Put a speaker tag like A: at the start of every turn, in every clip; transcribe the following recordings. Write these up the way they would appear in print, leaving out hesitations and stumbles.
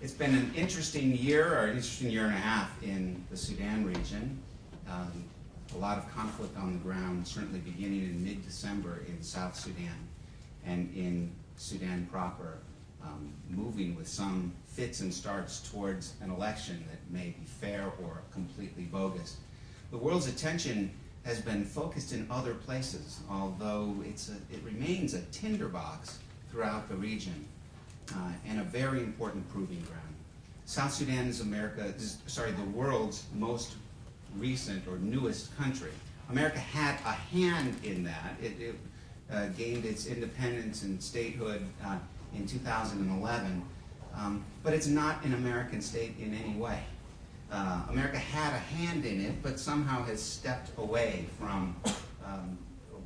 A: it's been an interesting year, or an interesting year and a half in the Sudan region. A lot of conflict on the ground, certainly beginning in mid-December in South Sudan and in Sudan proper, moving with some fits and starts towards an election that may be fair or completely bogus. The world's attention has been focused in other places, although it remains a tinderbox throughout the region and a very important proving ground. South Sudan is the world's most recent or newest country. America had a hand in that. It gained its independence and statehood in 2011, but it's not an American state in any way. America had a hand in it, but somehow has stepped away from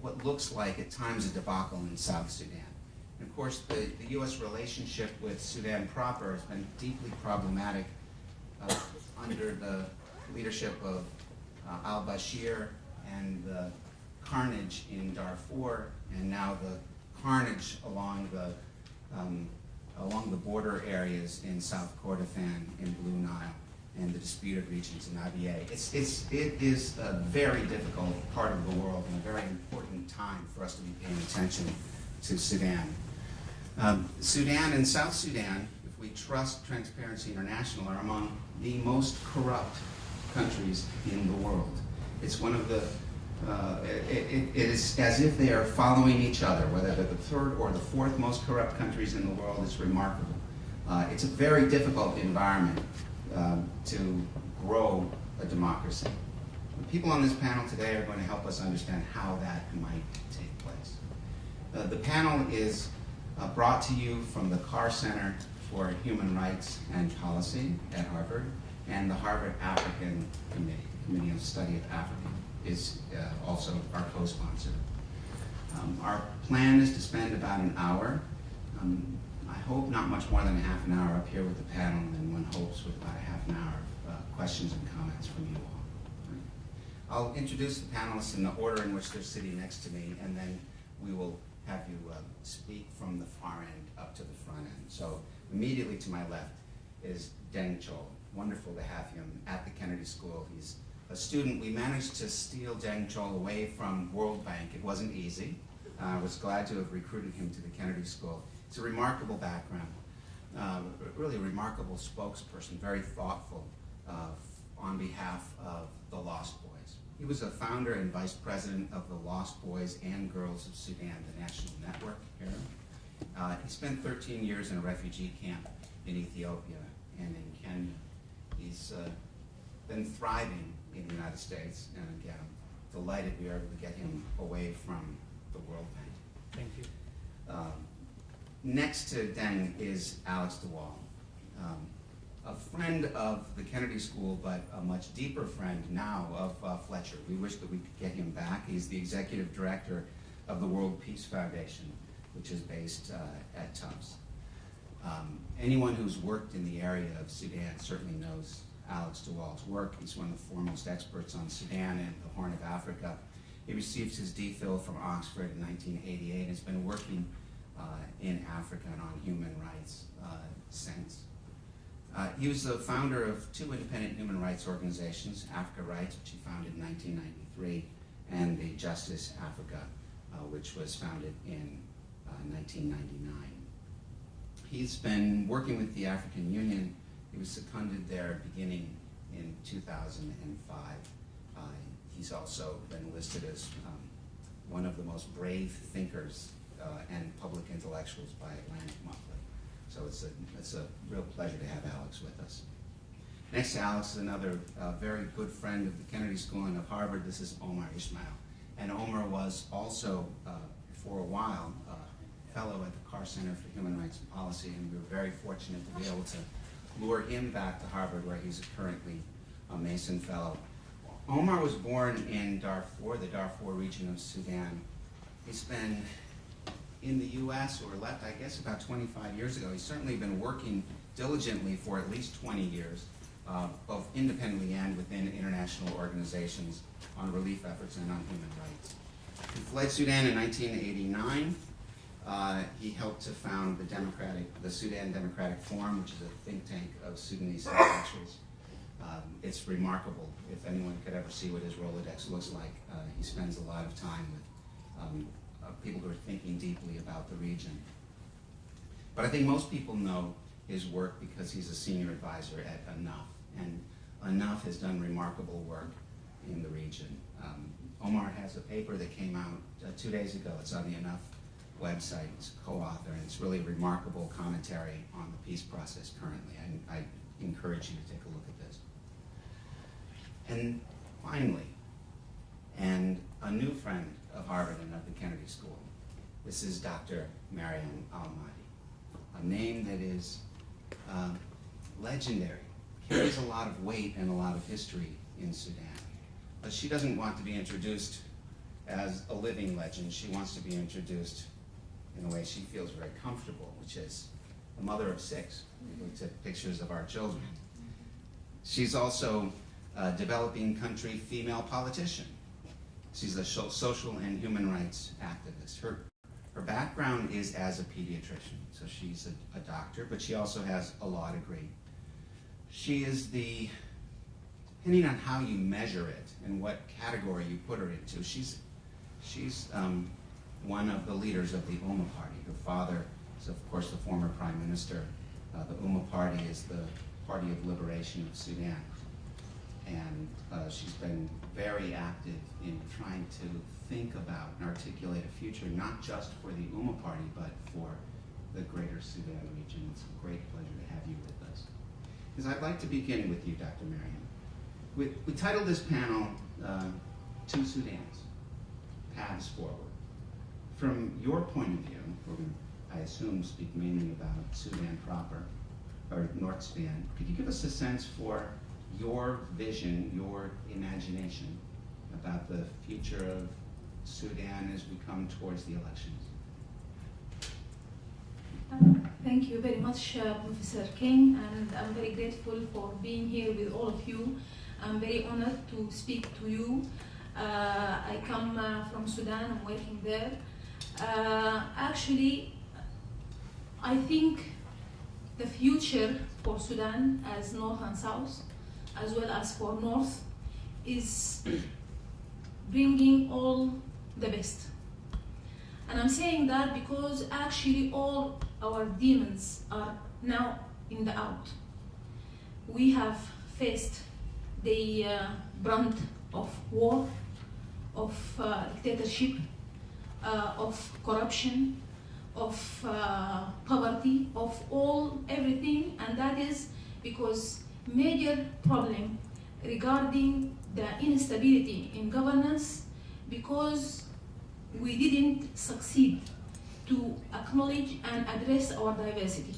A: what looks like at times a debacle in South Sudan. And of course, the U.S. relationship with Sudan proper has been deeply problematic under the leadership of al-Bashir and the carnage in Darfur, and now the carnage along the border areas in South Kordofan, in Blue Nile, and the disputed regions in Abyei. It is a very difficult part of the world and a very important time for us to be paying attention to Sudan. Sudan and South Sudan, if we trust Transparency International, are among the most corrupt countries in the world. It's one of the, it is as if they are following each other, whether they're the third or the fourth most corrupt countries in the world. Is remarkable. It's a very difficult environment to grow a democracy. The people on this panel today are going to help us understand how that might take place. The panel is brought to you from the Carr Center for Human Rights and Policy at Harvard, and the Harvard African Committee of Study of Africa is also our co-sponsor. Our plan is to spend about an hour. I hope not much more than a half an hour up here with the panel, and one hopes with about a half an hour of questions and comments from you all. I'll introduce the panelists in the order in which they're sitting next to me, and then we will have you speak from the far end up to the front end. So immediately to my left is Deng Chol. Wonderful to have him at the Kennedy School. He's a student. We managed to steal Deng Chol away from World Bank. It wasn't easy. I was glad to have recruited him to the Kennedy School. It's a remarkable background, really a remarkable spokesperson, very thoughtful on behalf of the Lost Boys. He was a founder and vice president of the Lost Boys and Girls of Sudan, the national network here. He spent 13 years in a refugee camp in Ethiopia and in Kenya. He's been thriving in the United States, and again, I'm delighted we were able to get him away from the World Bank.
B: Thank you.
A: Next to Deng is Alex DeWall, a friend of the Kennedy School, but a much deeper friend now of Fletcher. We wish that we could get him back. He's the executive director of the World Peace Foundation, which is based at Tufts. Anyone who's worked in the area of Sudan certainly knows Alex DeWall's work. He's one of the foremost experts on Sudan and the Horn of Africa. He received his DPhil from Oxford in 1988 and has been working in Africa and on human rights since. He was the founder of two independent human rights organizations, Africa Rights, which he founded in 1993, and the Justice Africa, which was founded in 1999. He's been working with the African Union. He was seconded there beginning in 2005. He's also been listed as one of the most brave thinkers and public intellectuals by Atlantic Monthly. So it's a real pleasure to have Alex with us. Next to Alex is another very good friend of the Kennedy School and of Harvard. This is Omer Ismail. And Omer was also, for a while, a fellow at the Carr Center for Human Rights and Policy, and we were very fortunate to be able to lure him back to Harvard, where he's currently a Mason Fellow. Omer was born in Darfur, the Darfur region of Sudan. He's been in the US, or left, I guess, about 25 years ago. He's certainly been working diligently for at least 20 years, both independently and within international organizations on relief efforts and on human rights. He fled Sudan in 1989, He helped to found the Sudan Democratic Forum, which is a think tank of Sudanese intellectuals. It's remarkable. If anyone could ever see what his Rolodex looks like, he spends a lot of time with people who are thinking deeply about the region. But I think most people know his work because he's a senior advisor at Enough, and Enough has done remarkable work in the region. Omer has a paper that came out 2 days ago. It's on the Enough website. It's a co-author, and it's really a remarkable commentary on the peace process currently. I encourage you to take a look at this. And finally, and a new friend of Harvard and of the Kennedy School, this is Dr. Mariam Al-Mahdi, a name that is legendary, carries a lot of weight and a lot of history in Sudan. But she doesn't want to be introduced as a living legend. She wants to be introduced in a way she feels very comfortable, which is a mother of 6. We looked at pictures of our children. She's also a developing country female politician. She's a social and human rights activist. Her background is as a pediatrician, so she's a doctor, but she also has a law degree. She is depending on how you measure it and what category you put her into, she's one of the leaders of the Umma party. Her father is, of course, the former prime minister. The Umma party is the party of liberation of Sudan. And she's been very active in trying to think about and articulate a future, not just for the Umma party, but for the greater Sudan region. It's a great pleasure to have you with us. Because I'd like to begin with you, Dr. Mariam. We titled this panel, Two Sudans, Paths Forward. From your point of view, we're going to, I assume, speak mainly about Sudan proper, or North Sudan. Could you give us a sense for your vision, your imagination about the future of Sudan as we come towards the elections?
B: Thank you very much, Professor King, and I'm very grateful for being here with all of you. I'm very honored to speak to you. I come from Sudan, I'm working there. Actually, I think the future for Sudan as North and South, as well as for North, is bringing all the best. And I'm saying that because actually all our demons are now in the out. We have faced the brunt of war, of dictatorship, of corruption, of poverty, of everything, and that is because major problem regarding the instability in governance, because we didn't succeed to acknowledge and address our diversity.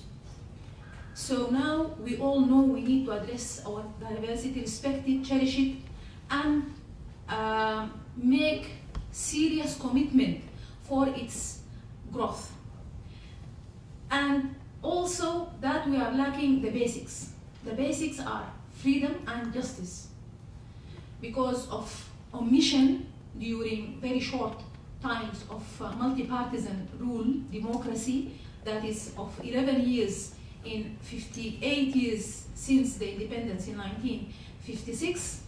B: So now we all know we need to address our diversity, respect it, cherish it, and make serious commitment for its growth. And also that we are lacking the basics. The basics are freedom and justice. Because of omission during very short times of multi-partisan rule, democracy, that is of 11 years in 58 years since the independence in 1956,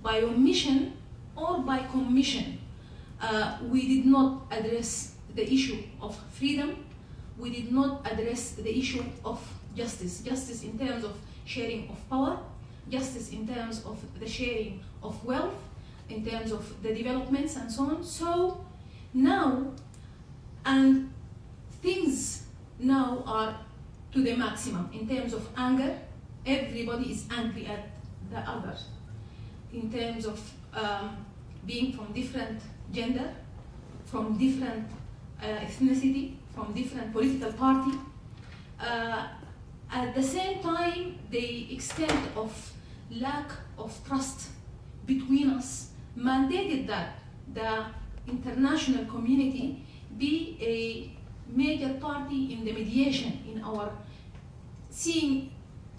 B: by omission or by commission, we did not address the issue of freedom, we did not address the issue of justice. Justice in terms of sharing of power, justice in terms of the sharing of wealth, in terms of the developments and so on. So now, and things now are to the maximum in terms of anger. Everybody is angry at the other. In terms of being from different gender, from different ethnicity, from different political party. At the same time, the extent of lack of trust between us mandated that the international community be a major party in the mediation, in our seeing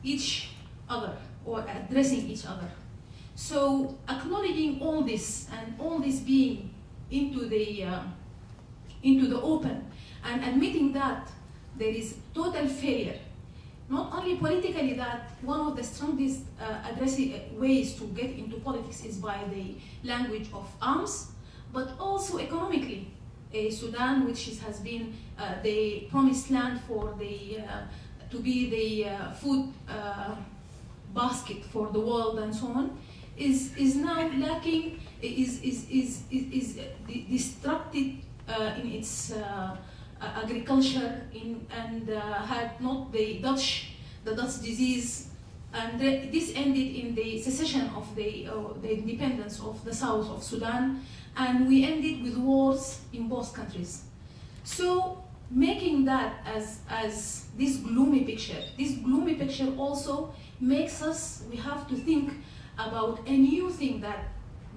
B: each other or addressing each other. So acknowledging all this and all this being into the open, and admitting that there is total failure, not only politically, that one of the strongest ways to get into politics is by the language of arms, but also economically. Sudan, which has been the promised land for to be the food basket for the world and so on, is now lacking, is disrupted in its agriculture, and had not the Dutch disease, and this ended in the secession of the independence of the south of Sudan, and we ended with wars in both countries. So making that as this gloomy picture also makes us, we have to think about a new thing, that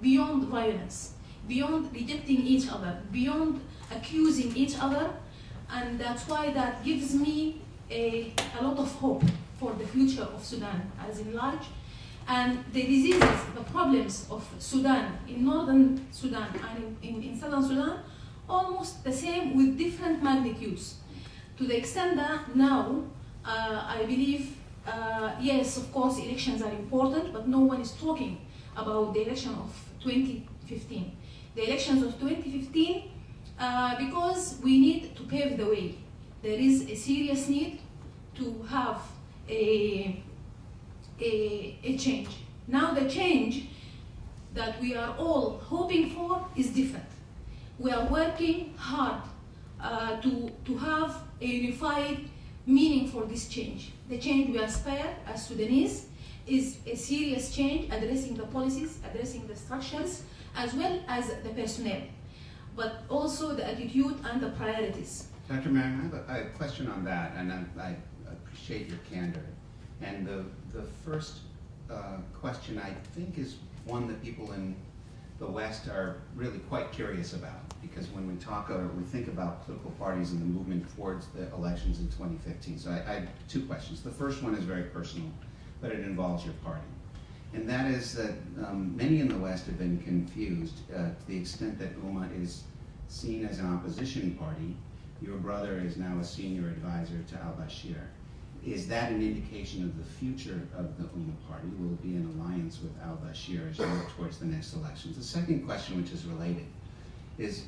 B: beyond violence, beyond rejecting each other, beyond accusing each other, and that's why that gives me a lot of hope for the future of Sudan as in large. And the diseases, the problems of Sudan, in northern Sudan and in southern Sudan, almost the same with different magnitudes. To the extent that now, I believe, yes, of course, elections are important, but no one is talking about the election of 2015. The elections of 2015, because we need to pave the way. There is a serious need to have a change. Now the change that we are all hoping for is different. We are working hard to have a unified meaning for this change. The change we aspire as Sudanese is a serious change, addressing the policies, addressing the structures, as well as the personnel, but also the attitude and the priorities.
A: Dr. Mariam, I have a question on that, and I appreciate your candor. And the first question, I think, is one that people in the West are really quite curious about, because when we talk or we think about political parties and the movement towards the elections in 2015. So I have two questions. The first one is very personal, but it involves your party. And that is that many in the West have been confused to the extent that Umma is seen as an opposition party. Your brother is now a senior advisor to al-Bashir. Is that an indication of the future of the Umma party? Will it be an alliance with al-Bashir as you look towards the next elections? The second question, which is related, is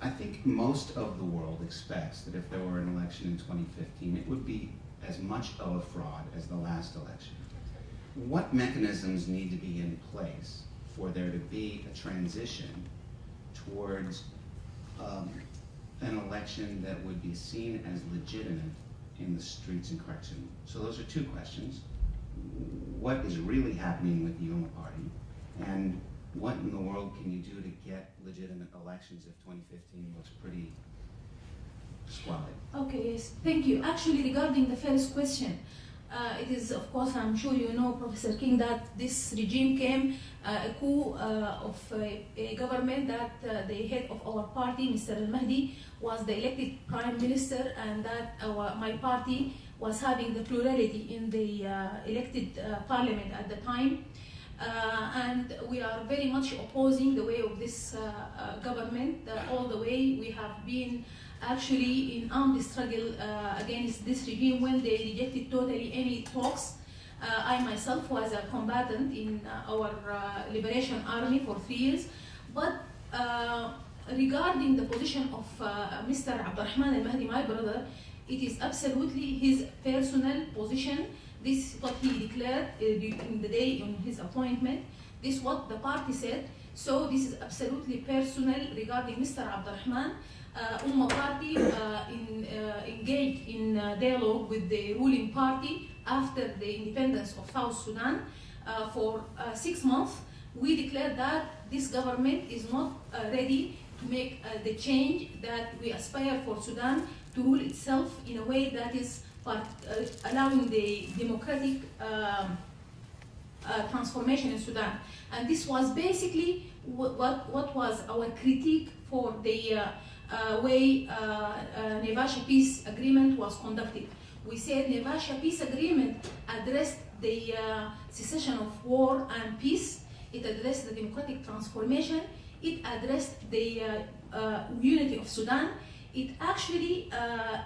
A: I think most of the world expects that if there were an election in 2015, it would be as much of a fraud as the last election. What mechanisms need to be in place for there to be a transition towards an election that would be seen as legitimate in the streets in Khartoum? So those are two questions. What is really happening with the Umma party, and what in the world can you do to get legitimate elections if 2015 looks pretty squalid?
B: Okay, yes, thank you. Actually, regarding the first question, it is, of course, I'm sure you know, Professor King, that this regime came a coup of a government that the head of our party, Mr. Al-Mahdi, was the elected prime minister, and that my party was having the plurality in the elected parliament at the time. And we are very much opposing the way of this government. All the way we have been actually in armed struggle against this regime when they rejected totally any talks. I myself was a combatant in our liberation army for 3 years. But regarding the position of Mr. Abdurrahman Al-Mahdi, my brother, it is absolutely his personal position. This is what he declared in the day on his appointment. This is what the party said. So this is absolutely personal regarding Mr. Abdurrahman. Umma party engaged in dialogue with the ruling party after the independence of South Sudan for 6 months. We declared that this government is not ready to make the change that we aspire for Sudan to rule itself in a way that is allowing the democratic transformation in Sudan. And this was basically what was our critique for the way Nevasha peace agreement was conducted. We said Nevasha peace agreement addressed the cessation of war and peace. It addressed the democratic transformation. It addressed the unity of Sudan. it actually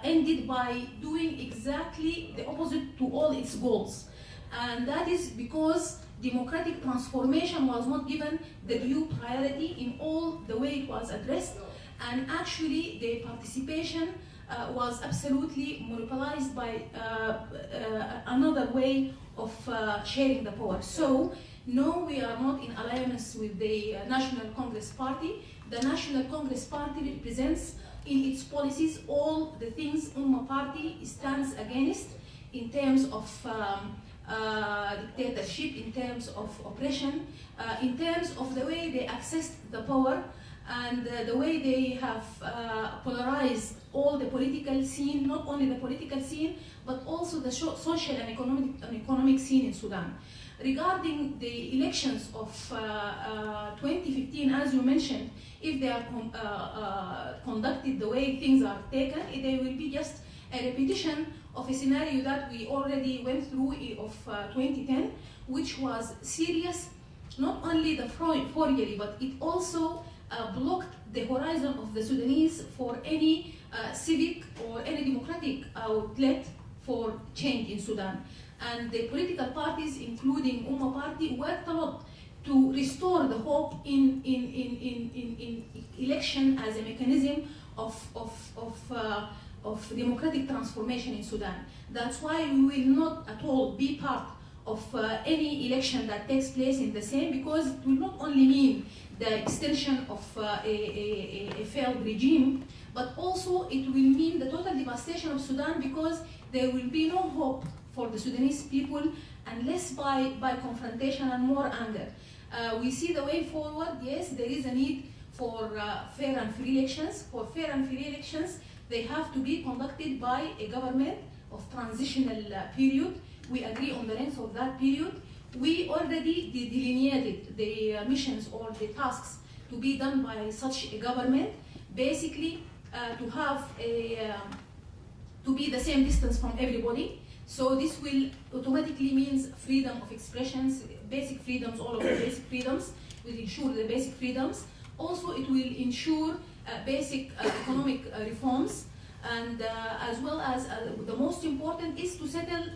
B: ended by doing exactly the opposite to all its goals. And that is because democratic transformation was not given the due priority in all the way it was addressed, and actually the participation was absolutely monopolized by another way of sharing the power. So, no, we are not in alliance with the National Congress Party. The National Congress Party represents in its policies all the things Umma Party stands against in terms of dictatorship, in terms of oppression, in terms of the way they accessed the power, and the way they have polarized all the political scene, not only the political scene, but also the social and economic scene in Sudan. Regarding the elections of 2015, as you mentioned, if they are conducted the way things are taken, they will be just a repetition of a scenario that we already went through of 2010, which was serious, not only the forgery, but it also blocked the horizon of the Sudanese for any civic or any democratic outlet for change in Sudan. And the political parties, including Umma Party, worked a lot to restore the hope in election as a mechanism of democratic transformation in Sudan. That's why we will not at all be part of any election that takes place in the same, because it will not only mean the extension of a failed regime, but also it will mean the total devastation of Sudan, because there will be no hope for the Sudanese people unless by confrontation and more anger. We see the way forward. Yes, there is a need for fair and free elections. For fair and free elections, they have to be conducted by a government of transitional period. We agree on the length of that period. We already delineated the missions or the tasks to be done by such a government, basically to have to be the same distance from everybody. So this will automatically means freedom of expressions, basic freedoms, all of the basic freedoms, will ensure the basic freedoms. Also, it will ensure basic economic reforms, and as well as the most important is to settle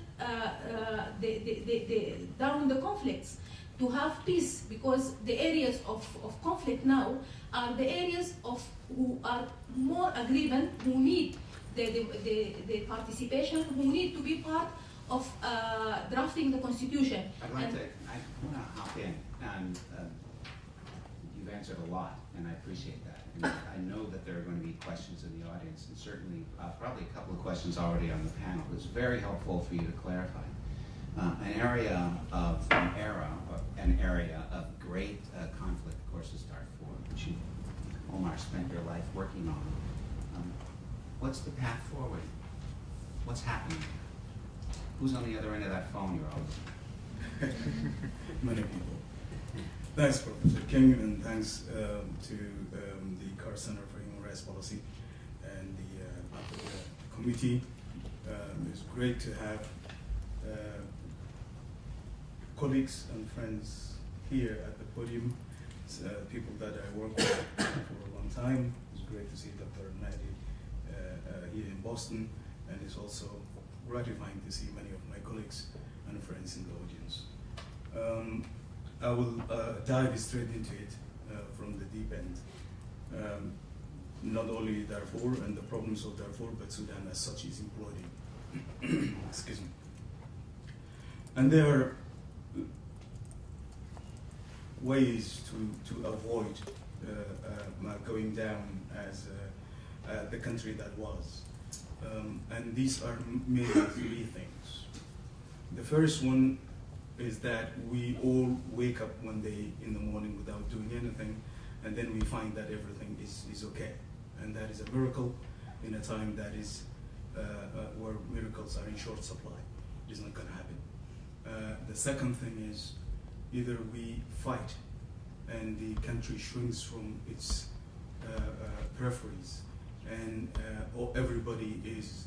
B: down the conflicts, to have peace, because the areas of conflict now are the areas of who are more aggrieved, who need the participation, who need to be part of drafting the constitution.
A: I want to hop in, and you've answered a lot, and I appreciate that. And I know that there are going to be questions in the audience, and certainly probably a couple of questions already on the panel. It's very helpful for you to clarify. An area of great conflict, of course, is Darfur, which you, Omar, spent your life working on. What's the path forward? What's happening? Who's on the other end of that phone you're always?
C: Many people. Thanks, Professor King, and thanks to the Carr-Ryan Center for Human Rights Policy and the committee. It's great to have colleagues and friends here at the podium, people that I worked with for a long time. It's great to see Dr. Al-Mahdi here in Boston, and it's also gratifying to see many of my colleagues and friends in the audience. I will dive straight into it from the deep end. Not only Darfur and the problems of Darfur, but Sudan as such is imploding. Excuse me. And there are ways to avoid going down as the country that was. And these are mainly three things. The first one is that we all wake up one day in the morning without doing anything, and then we find that everything is okay. And that is a miracle in a time that is where miracles are in short supply. It's not going to happen. The second thing is either we fight and the country shrinks from its peripheries, and everybody is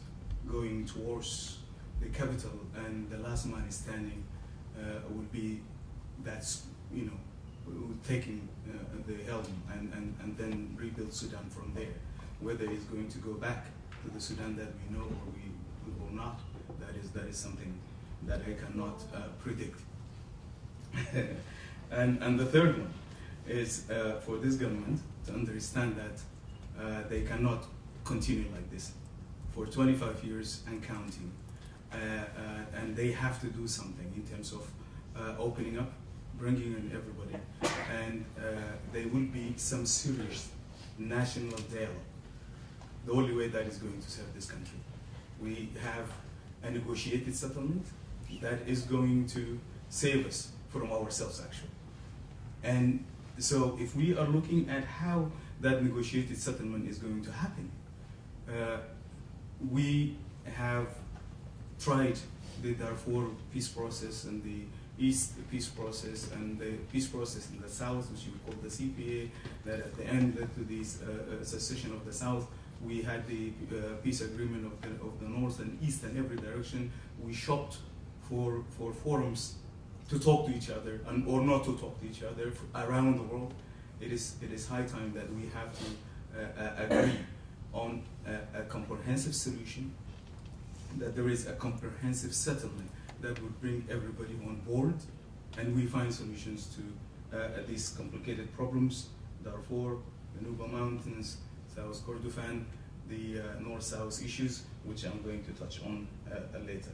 C: going towards the capital, and the last man standing will be that's taking the helm and then rebuild Sudan from there. Whether it's going to go back to the Sudan that we know or not, that is something that I cannot predict. And the third one is for this government to understand that they cannot continue like this for 25 years and counting. And they have to do something in terms of opening up, bringing in everybody, and there will be some serious national dialogue. The only way that is going to serve this country. We have a negotiated settlement that is going to save us from ourselves, actually. And so if we are looking at how that negotiated settlement is going to happen, we have tried the Darfur peace process and the East peace process and the peace process in the South, which we call the CPA, that at the end led to this secession of the South. We had the peace agreement of the North and East in every direction. We shopped for forums to talk to each other or not to talk to each other around the world. It is high time that we have to agree on a comprehensive solution, that there is a comprehensive settlement that would bring everybody on board, and we find solutions to these complicated problems: Darfur, the Nuba Mountains, South Kordofan, the North-South issues, which I'm going to touch on later.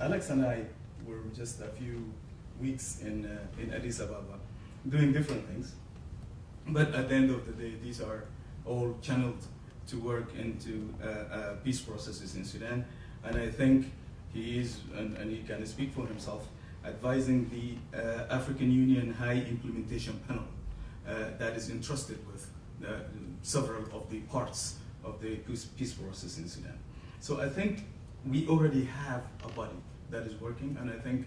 C: Alex and I were just a few weeks in Addis Ababa doing different things, but at the end of the day, these are all channeled to work into peace processes in Sudan, and I think he is, and he can speak for himself, advising the African Union High Implementation Panel that is entrusted with several of the parts of the peace process in Sudan. So I think we already have a body that is working, and I think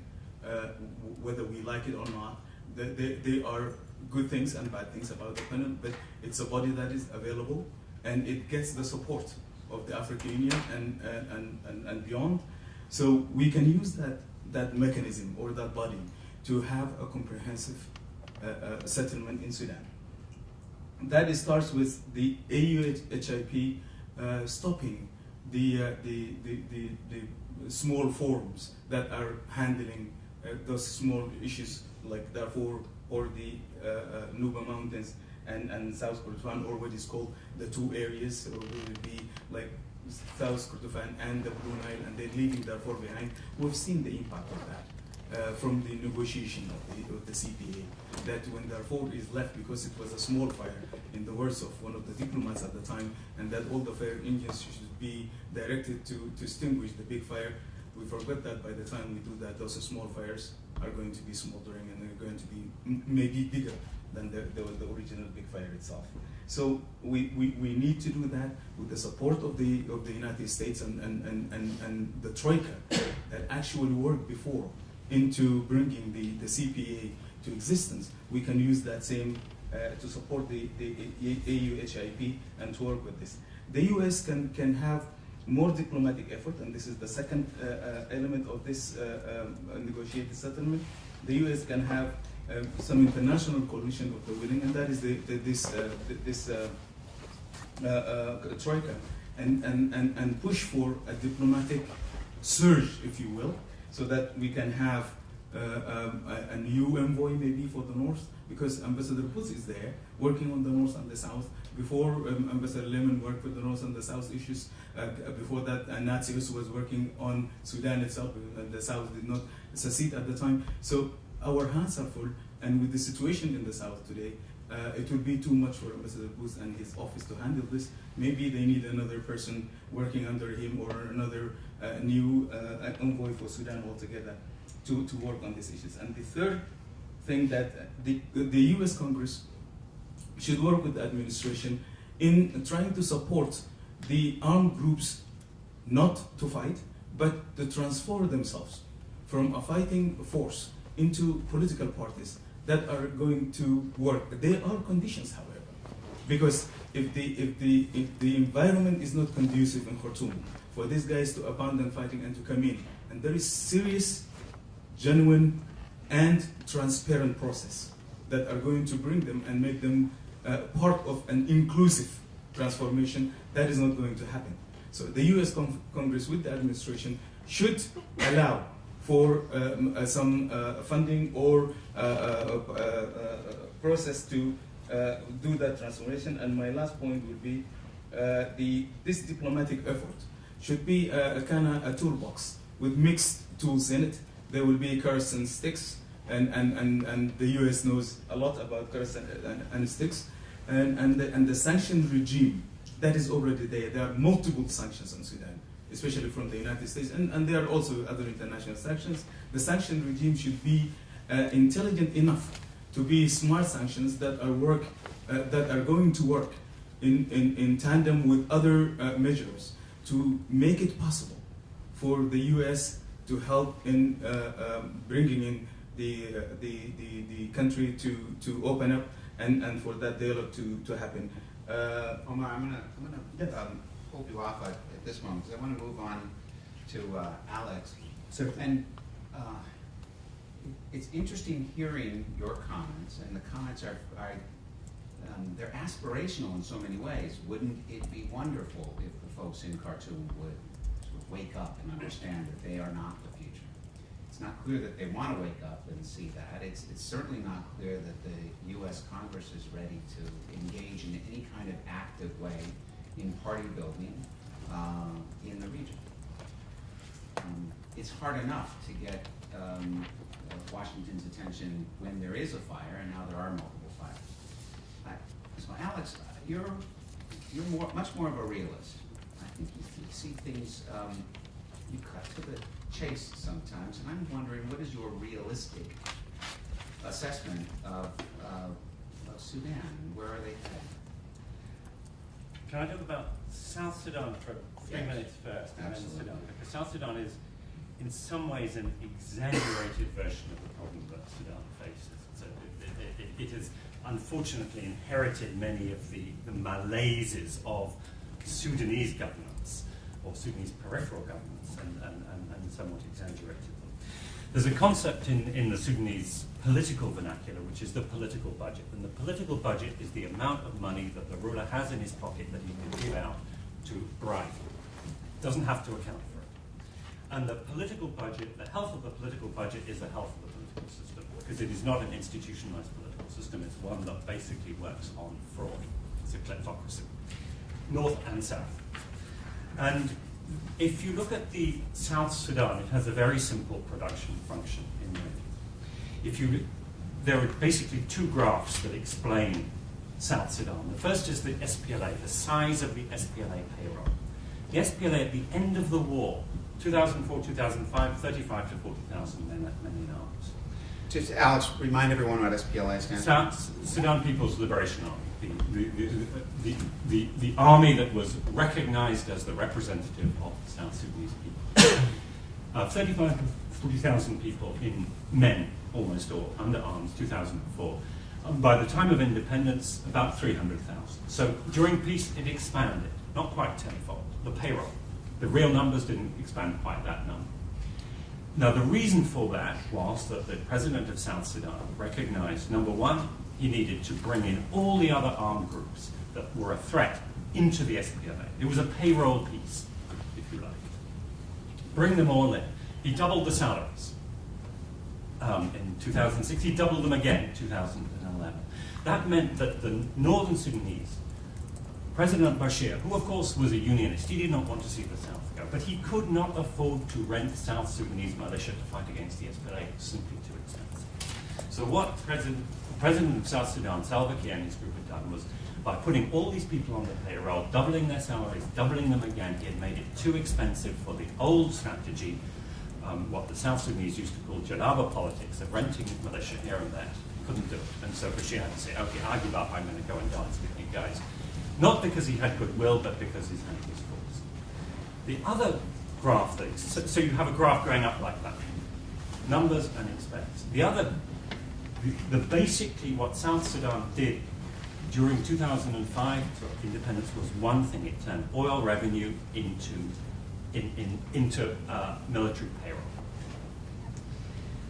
C: whether we like it or not, there are good things and bad things about the panel, but it's a body that is available, and it gets the support of the African Union and beyond. So we can use that mechanism or that body to have a comprehensive settlement in Sudan. That starts with the AUHIP stopping the small forums that are handling those small issues like Darfur or the Nuba Mountains and South Kordofan, or what is called the two areas, or will it be like South Kordofan and the Blue Nile, and they're leaving Darfur behind. We've seen the impact of that from the negotiation of the CPA, that when Darfur is left because it was a small fire, in the words of one of the diplomats at the time, and that all the fire engines should be directed to extinguish the big fire. We forgot that by the time we do that, those small fires are going to be smoldering, and they're going to be maybe bigger than the original big fire itself. So we need to do that with the support of the United States and the Troika that actually worked before into bringing the CPA to existence. We can use that same to support the AUHIP and to work with this. The US can have more diplomatic effort, and this is the second element of this negotiated settlement. The US can have some international coalition of the willing, and that is this Troika, and push for a diplomatic surge, if you will, so that we can have a new envoy maybe for the North, because Ambassador Putz is there working on the North and the South. Before Ambassador Lehman worked for the North and the South issues. Before that, Natsios was working on Sudan itself, and the South did not succeed at the time. So our hands are full, and with the situation in the South today, it would be too much for Ambassador Putz and his office to handle this. Maybe they need another person working under him, or another new envoy for Sudan altogether to work on these issues. And the third thing, that the US Congress should work with the administration in trying to support the armed groups not to fight, but to transform themselves from a fighting force into political parties that are going to work. There are conditions, however, because if the environment is not conducive in Khartoum for these guys to abandon fighting and to come in, and there is serious, genuine, and transparent process that are going to bring them and make them part of an inclusive transformation, that is not going to happen. So the US Congress with the administration should allow for some funding or process to do that transformation. And my last point would be this diplomatic effort should be a kind of a toolbox with mixed tools in it. There will be carrots and sticks, and the US knows a lot about carrots and sticks, and the sanction regime that is already there. There are multiple sanctions on Sudan, especially from the United States, and there are also other international sanctions. The sanction regime should be intelligent enough to be smart sanctions that are going to work in tandem with other measures to make it possible for the U.S. to help in bringing in the country to open up and for that dialogue to happen.
A: Omar, I'm gonna hold you off at this moment because I want to move on to Alex.
C: Certainly.
A: And it's interesting hearing your comments, and the comments are they're aspirational in so many ways. Wouldn't it be wonderful if the folks in Khartoum would sort of wake up and understand that they are not the future? It's not clear that they want to wake up and see that. It's certainly not clear that the U.S. Congress is ready to engage in any kind of active way in party building in the region. It's hard enough to get Washington's attention when there is a fire, and now there are multiple fires. So Alex, you're much more of a realist. I think you see things, you cut to the chase sometimes, and I'm wondering, what is your realistic assessment of Sudan, and where are they headed?
D: Can I talk about South Sudan for 3 minutes first, and then Sudan? Because South Sudan is, in some ways, an exaggerated version of the problem that Sudan faces. So it has unfortunately inherited many of the malaises of Sudanese governments, or Sudanese peripheral governments, and somewhat exaggerated them. There's a concept in the Sudanese political vernacular, which is the political budget. And the political budget is the amount of money that the ruler has in his pocket that he can give out to bribe. Doesn't have to account for it. And the political budget, the health of the political budget is the health of the political system, because it is not an institutionalized political system. It's one that basically works on fraud. It's a kleptocracy, north and south. And if you look at the South Sudan, it has a very simple production function in there. There are basically two graphs that explain South Sudan. The first is the SPLA, the size of the SPLA payroll. The SPLA at the end of the war, 2004, 2005, 35 to 40,000 men in arms.
A: Just, Alex, remind everyone what SPLA stands for.
D: Sudan People's Liberation Army, the army that was recognized as the representative of the South Sudanese people. 35 to 40,000 people in men, almost all, under arms, 2004. By the time of independence, about 300,000. So during peace, it expanded, not quite tenfold, the payroll. The real numbers didn't expand quite that number. Now, the reason for that was that the president of South Sudan recognized, number one, he needed to bring in all the other armed groups that were a threat into the SPLA. It was a payroll piece, if you like. Bring them all in. He doubled the salaries in 2006. He doubled them again in 2011. That meant that the northern Sudanese, President Bashir, who of course was a unionist, he did not want to see the South go, but he could not afford to rent South Sudanese militia to fight against the SPLA. It was simply too expensive. So what President of South Sudan, Salva Kiir, and his group had done was, by putting all these people on the payroll, doubling their salaries, doubling them again, he had made it too expensive for the old strategy, what the South Sudanese used to call jalaba politics, of renting militia here and there. He couldn't do it. And so Bashir had to say, okay, I give up, I'm going to go and dance with you guys. Not because he had goodwill, but because his hand was forced. The other graph, so you have a graph going up like that. Numbers and expense. Basically what South Sudan did during 2005 to independence was one thing. It turned oil revenue into military payroll.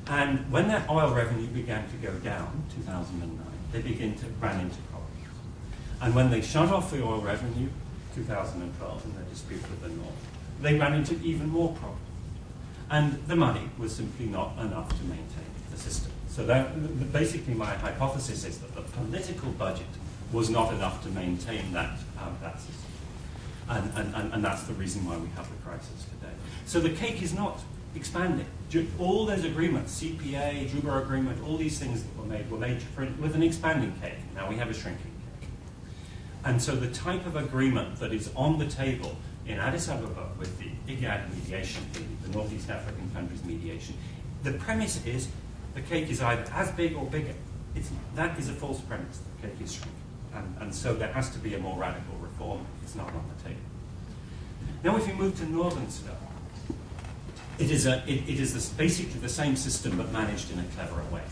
D: And when that oil revenue began to go down, 2009, they began to run into problems. And when they shut off the oil revenue, 2012, in their dispute with the North, they ran into even more problems. And the money was simply not enough to maintain the system. So that, basically my hypothesis is that the political budget was not enough to maintain that system. And that's the reason why we have the crisis today. So the cake is not expanding. All those agreements, CPA, Juba Agreement, all these things that were made with an expanding cake. Now we have a shrinking cake. And so the type of agreement that is on the table in Addis Ababa with the IGAD mediation, the Northeast African countries mediation, the premise is the cake is either as big or bigger. That is a false premise. The cake is shrinking. And so there has to be a more radical reform. It's not on the table. Now if you move to northern Sudan, it is basically the same system but managed in a cleverer way.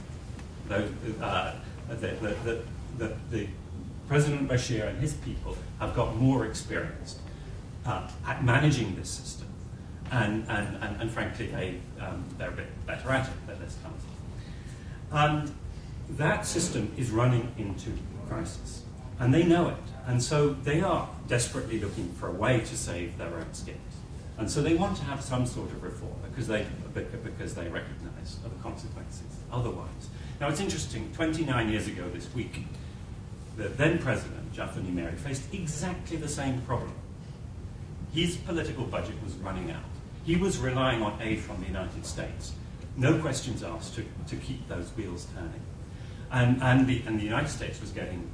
D: The President Bashir and his people have got more experience at managing this system, and frankly, they're a bit better at it, they're less clumsy. And that system is running into crisis, and they know it, and so they are desperately looking for a way to save their own skins. And so they want to have some sort of reform because they recognize the consequences otherwise. Now it's interesting, 29 years ago this week, the then President, Jaffar Nimeri, faced exactly the same problem. His political budget was running out. He was relying on aid from the United States. No questions asked to keep those wheels turning. And the United States was getting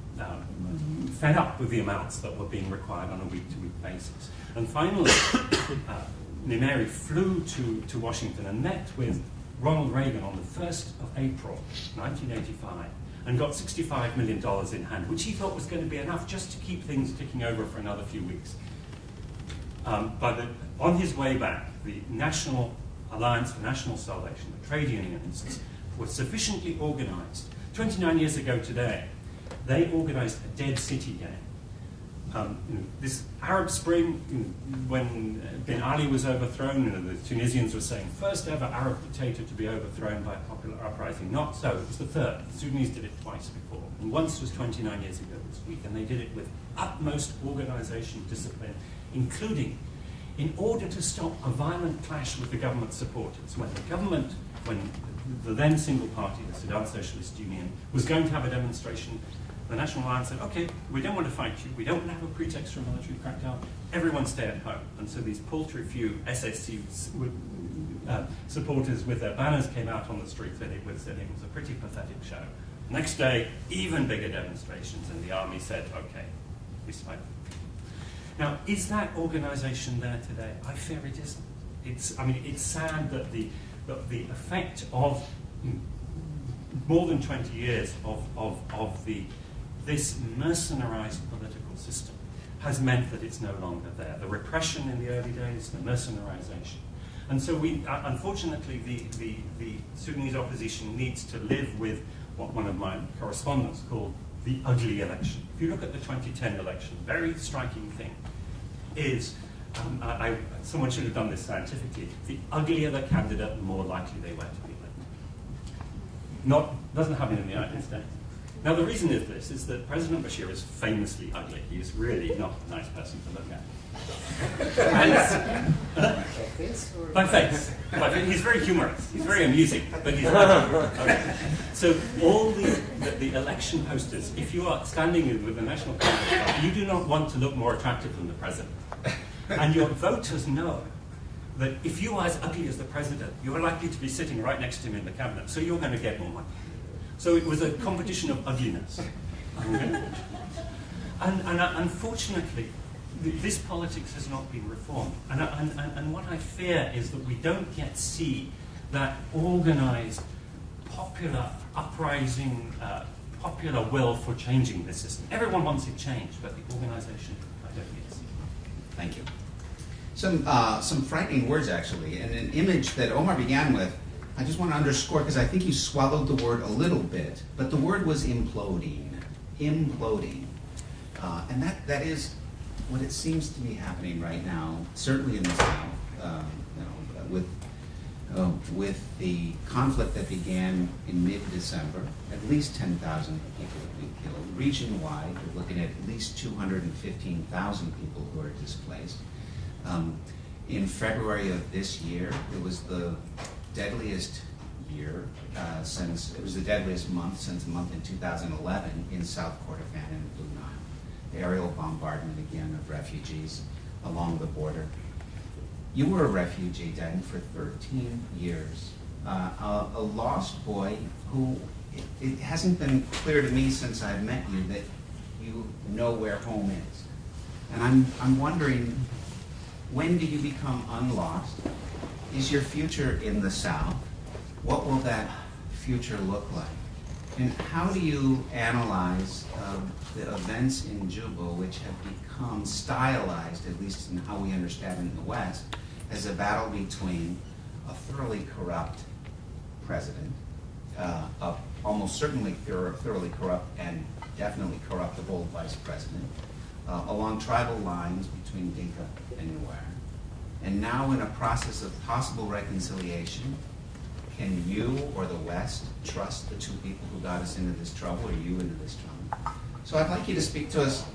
D: fed up with the amounts that were being required on a week-to-week basis. And finally, Nimeri flew to Washington and met with Ronald Reagan on the 1st of April, 1985, and got $65 million in hand, which he thought was going to be enough just to keep things ticking over for another few weeks. But on his way back, the National Alliance for National Salvation, the trade unionists, were sufficiently organized. 29 years ago today, they organized a dead city gang. This Arab Spring, when Ben Ali was overthrown, the Tunisians were saying, first ever Arab dictator to be overthrown by a popular uprising. Not so, it was the third. The Sudanese did it twice before. And once was 29 years ago this week, and they did it with utmost organization, discipline, including in order to stop a violent clash with the government supporters. When the then single party, the Sudan Socialist Union, was going to have a demonstration, the National Alliance said, okay, we don't want to fight you, we don't have a pretext for a military crackdown, everyone stay at home. And so these paltry few SSC supporters with their banners came out on the streets and it was a pretty pathetic show. Next day, even bigger demonstrations, and the army said, okay, we fight. Now, is that organization there today? I fear it isn't. It's sad that the effect of more than 20 years of this mercenarized political system has meant that it's no longer there. The repression in the early days, the mercenarization. And so unfortunately, the Sudanese opposition needs to live with what one of my correspondents called the ugly election. If you look at the 2010 election, very striking thing is, someone should have done this scientifically, the uglier the candidate, the more likely they were to be elected. Doesn't happen in the United States. Now the reason is this, is that President Bashir is famously ugly. He is really not a nice person to look at. By face. He's very humorous. He's very amusing, but he's ugly. Okay. So all the election posters, if you are standing with the National Congress, you do not want to look more attractive than the president. And your voters know that if you are as ugly as the president, you are likely to be sitting right next to him in the cabinet, so you're going to get more money. So it was a competition of ugliness. And unfortunately, this politics has not been reformed. And what I fear is that we don't yet see that organized, popular, uprising, popular will for changing this system. Everyone wants it changed, but the organization, I don't yet see.
A: Thank you. Some frightening words, actually, and an image that Omer began with. I just want to underscore, because I think you swallowed the word a little bit, but the word was imploding. Imploding. And that is what it seems to be happening right now, certainly in the South, with the conflict that began in mid-December. At least 10,000 people have been killed. region-wide, we're looking at least 215,000 people who are displaced. In February of this year, it was the deadliest month since a month in 2011 in South Kordofan and the Blue Nile. The aerial bombardment again of refugees along the border. You were a refugee, Deng, for 13 years. A lost boy who, it hasn't been clear to me since I've met you that you know where home is. And I'm wondering, when do you become unlost? Is your future in the South? What will that future look like? And how do you analyze the events in Juba, which have become stylized, at least in how we understand it in the West, as a battle between a thoroughly corrupt president, almost certainly thoroughly corrupt and definitely corruptible vice president, along tribal lines between Dinka and Nuer, and now in a process of possible reconciliation? Can you or the West trust the two people who got us into this trouble, or you into this trouble? So I'd like you to speak to us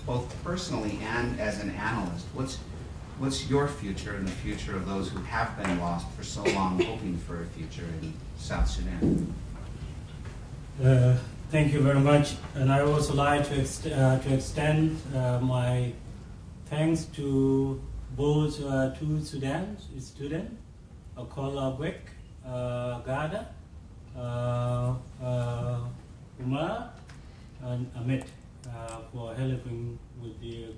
A: both personally and as an analyst. What's your future and the future of those who have been lost for so long, hoping for a future in South Sudan?
E: Thank you very much. And I would also like to extend my thanks to both two students, Col Gada, Umma, and Ahmed for helping with the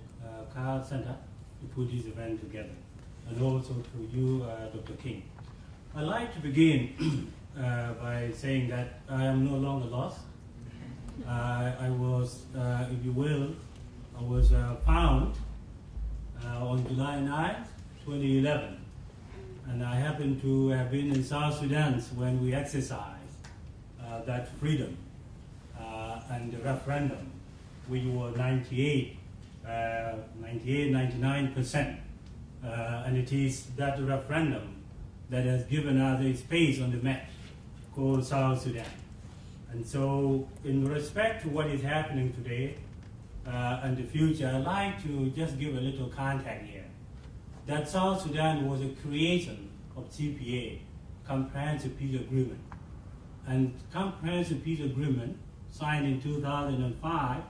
E: Carr-Ryan Center to put this event together, and also to you, Dr. King. I'd like to begin by saying that I am no longer lost. I was, if you will, I was found on July 9, 2011. And I happen to have been in South Sudan when we exercised that freedom and the referendum. We were 99%. And it is that referendum that has given us a space on the map called South Sudan. And so in respect to what is happening today and the future, I'd like to just give a little context here. That South Sudan was a creation of CPA, Comprehensive Peace Agreement. And Comprehensive Peace Agreement signed in 2005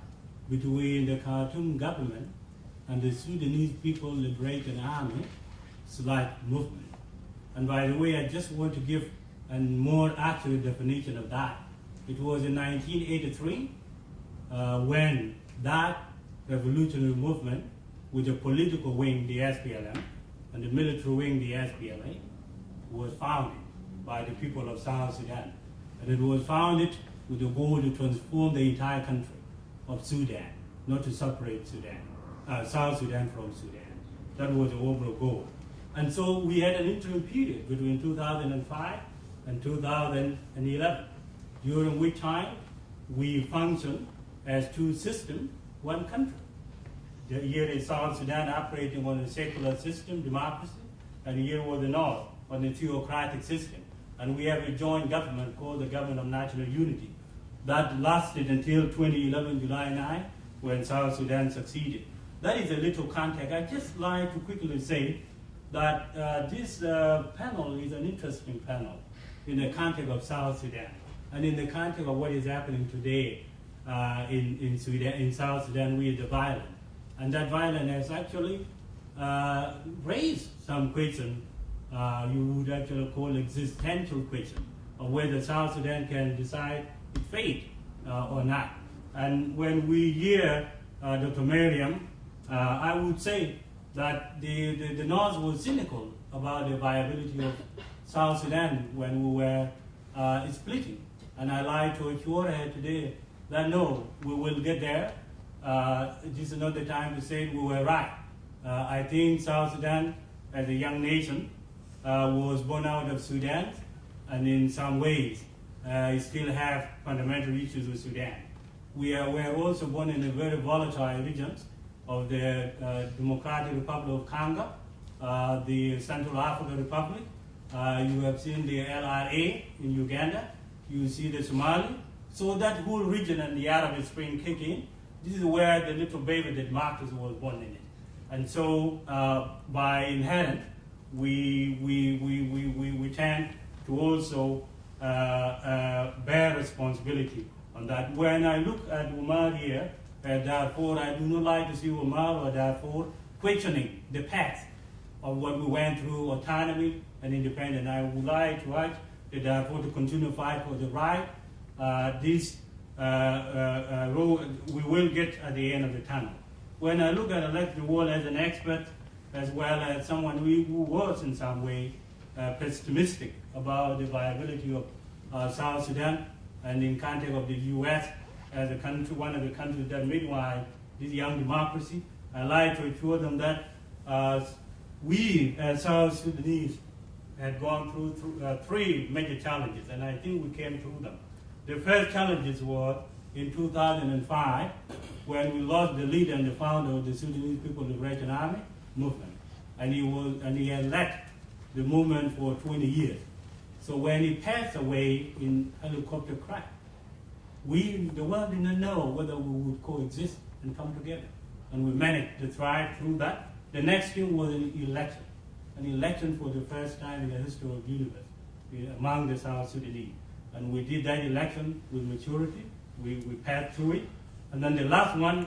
E: between the Khartoum government and the Sudanese People Liberation Army /movement. And by the way, I just want to give a more accurate definition of that. It was in 1983 when that revolutionary movement, with the political wing, the SPLM, and the military wing, the SPLA, was founded by the people of South Sudan. And it was founded with the goal to transform the entire country of Sudan, not to separate South Sudan from Sudan. That was the overall goal. And so we had an interim period between 2005 and 2011, during which time we functioned as two systems, one country. Here is South Sudan operating on a secular system, democracy, and here was the North on a theocratic system. And we have a joint government called the Government of National Unity that lasted until 2011, July 9, when South Sudan succeeded. That is a little context. I'd just like to quickly say that this panel is an interesting panel in the context of South Sudan and in the context of what is happening today in South Sudan with the violence. And that violence has actually raised some question you would actually call existential question of whether South Sudan can decide its fate or not. And when we hear Dr. Mariam, I would say that the North was cynical about the viability of South Sudan when we were splitting. And I like to assure her today that no, we will get there. This is not the time to say we were right. I think South Sudan, as a young nation, was born out of Sudan, and in some ways, still have fundamental issues with Sudan. We are also born in a very volatile regions of the Democratic Republic of Congo, the Central African Republic. You have seen the LRA in Uganda. You see the Somali, So that whole region and the Arab Spring kick in. This is where the little baby that Marcus was born in it. And so by inherent, we tend to also bear responsibility on that. When I look at Umar here, therefore I do not like to see Umar or therefore questioning the past of what we went through, autonomy and independence. I would like to urge that therefore to continue to fight for the right. This road we will get at the end of the tunnel. When I look at elected Waal as an expert, as well as someone who was in some way pessimistic about the viability of South Sudan, and in context of the U.S. as a country, one of the countries that midwife this young democracy, I like to assure them that we as South Sudanese had gone through three major challenges, and I think we came through them. The first challenges were in 2005, when we lost the leader and the founder of the Sudanese People Liberation Army movement, and he had led the movement for 20 years. So when he passed away in helicopter crash, the world did not know whether we would coexist and come together, and we managed to thrive through that. The next thing was an election for the first time in the history of the universe among the South Sudanese. And we did that election with maturity. We passed through it. And then the last one,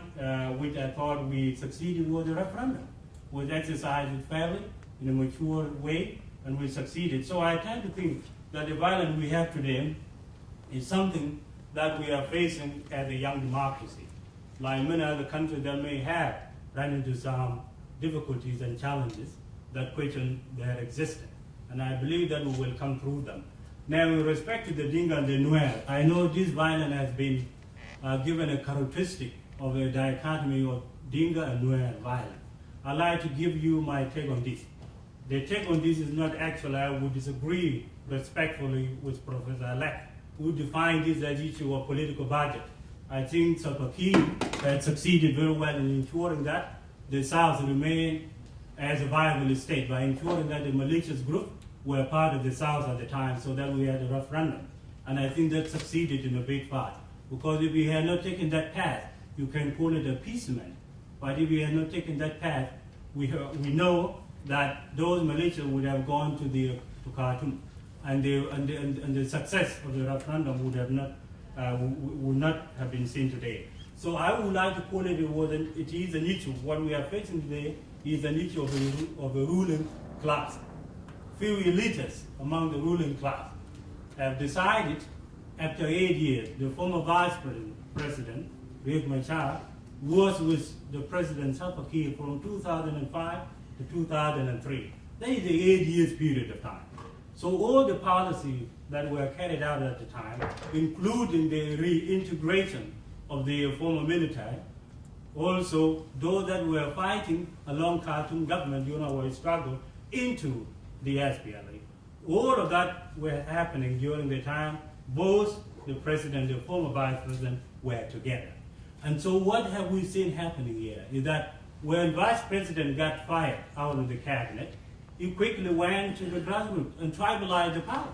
E: which I thought we succeeded, was the referendum. Was exercised fairly, in a mature way, and we succeeded. So I tend to think that the violence we have today is something that we are facing as a young democracy. Like many other countries that may have run into some difficulties and challenges that question their existence. And I believe that we will come through them. Now, with respect to the Dinka and the Nuer, I know this violence has been given a characteristic of a dichotomy of Dinka and Nuer violence. I'd like to give you my take on this. The take on this is not actually, I would disagree respectfully with Professor Alec, who defined this as issue of political budget. I think Salva Kiir had succeeded very well in ensuring that the South remained as a viable state by ensuring that the malicious group were part of the South at the time, so that we had a referendum. And I think that succeeded in a big part. Because if we had not taken that path, you can call it appeasement. But if we had not taken that path, we know that those militias would have gone to Khartoum, and the success of the referendum would not have been seen today. So I would like to call it it is an issue. What we are facing today is an issue of a ruling class. Few elites among the ruling class have decided, after 8 years, the former vice president, Riek Machar, was with the president Salva Kiir from 2005 to 2003. That is the 8 years period of time. So all the policies that were carried out at the time, including the reintegration of the former military, also those that were fighting along Khartoum government during our struggle into the SPLA. All of that were happening during the time both the president and the former vice president were together. And so what have we seen happening here is that when vice president got fired out of the cabinet, he quickly went to the grassroots and tribalized the power.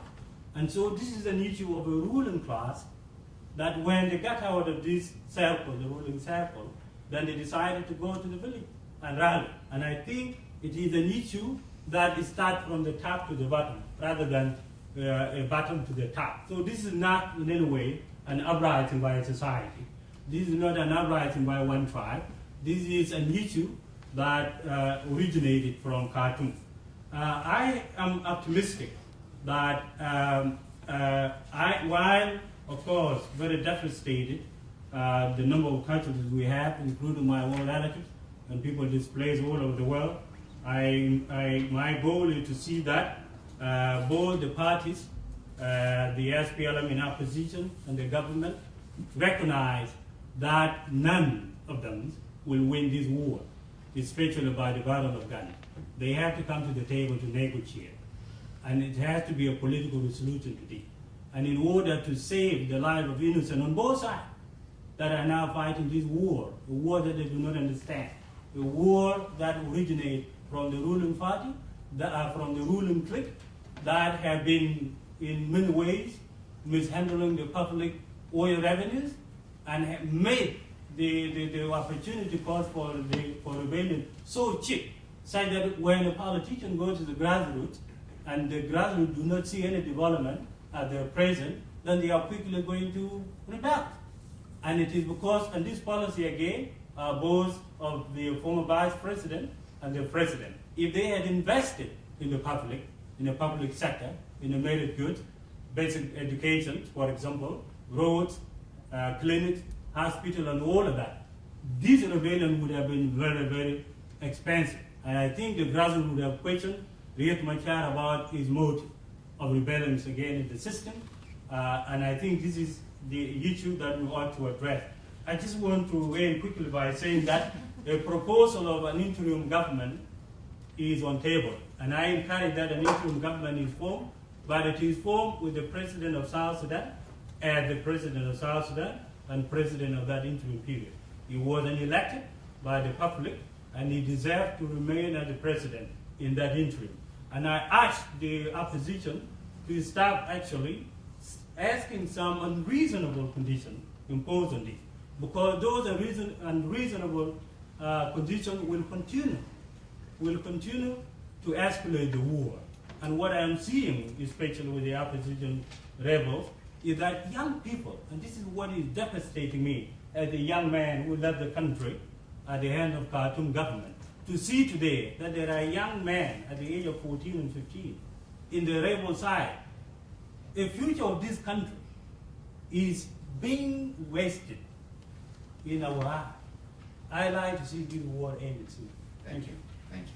E: And so this is an issue of a ruling class that when they got out of this circle, the ruling circle, then they decided to go to the village and rally. And I think it is an issue that starts from the top to the bottom, rather than a bottom to the top. So this is not in any way an uprising by a society. This is not an uprising by one tribe. This is an issue that originated from Khartoum. I am optimistic that while, of course, very devastated, the number of casualties we have, including my own relatives and people displaced all over the world, my goal is to see that both the parties, the SPLM in opposition and the government, recognize that none of them will win this war, especially by the battle of guns. They have to come to the table to negotiate. And it has to be a political resolution to this. And in order to save the life of innocent on both sides that are now fighting this war, a war that they do not understand, a war that originates from the ruling party, that are from the ruling clique, that have been in many ways mishandling the public oil revenues and made the opportunity cost for rebellion so cheap, such that when a politician goes to the grassroots and the grassroots do not see any development at the present, then they are quickly going to rebel. And it is because, and this policy again, both of the former vice president and the president, if they had invested in the public sector, in the merit goods, basic education, for example, roads, clinics, hospital, and all of that, this rebellion would have been very, very expensive. And I think the grassroots would have questioned Riek Machar about his motive of rebellions again in the system. And I think this is the issue that we ought to address. I just want to weigh in quickly by saying that a proposal of an interim government is on table. And I encourage that an interim government is formed, but it is formed with the President of South Sudan as the President of South Sudan and President of that interim period. He wasn't elected by the public, and he deserved to remain as the President in that interim. And I ask the opposition to stop actually asking some unreasonable conditions imposed on this, because those unreasonable conditions will continue to escalate the war. And what I am seeing, especially with the opposition rebels, is that young people, and this is what is devastating me as a young man who left the country at the hand of Khartoum government, to see today that there are young men at the age of 14 and 15 in the rebel side. The future of this country is being wasted in our eyes. I like to see this war ended soon.
A: Thank you. Thank you.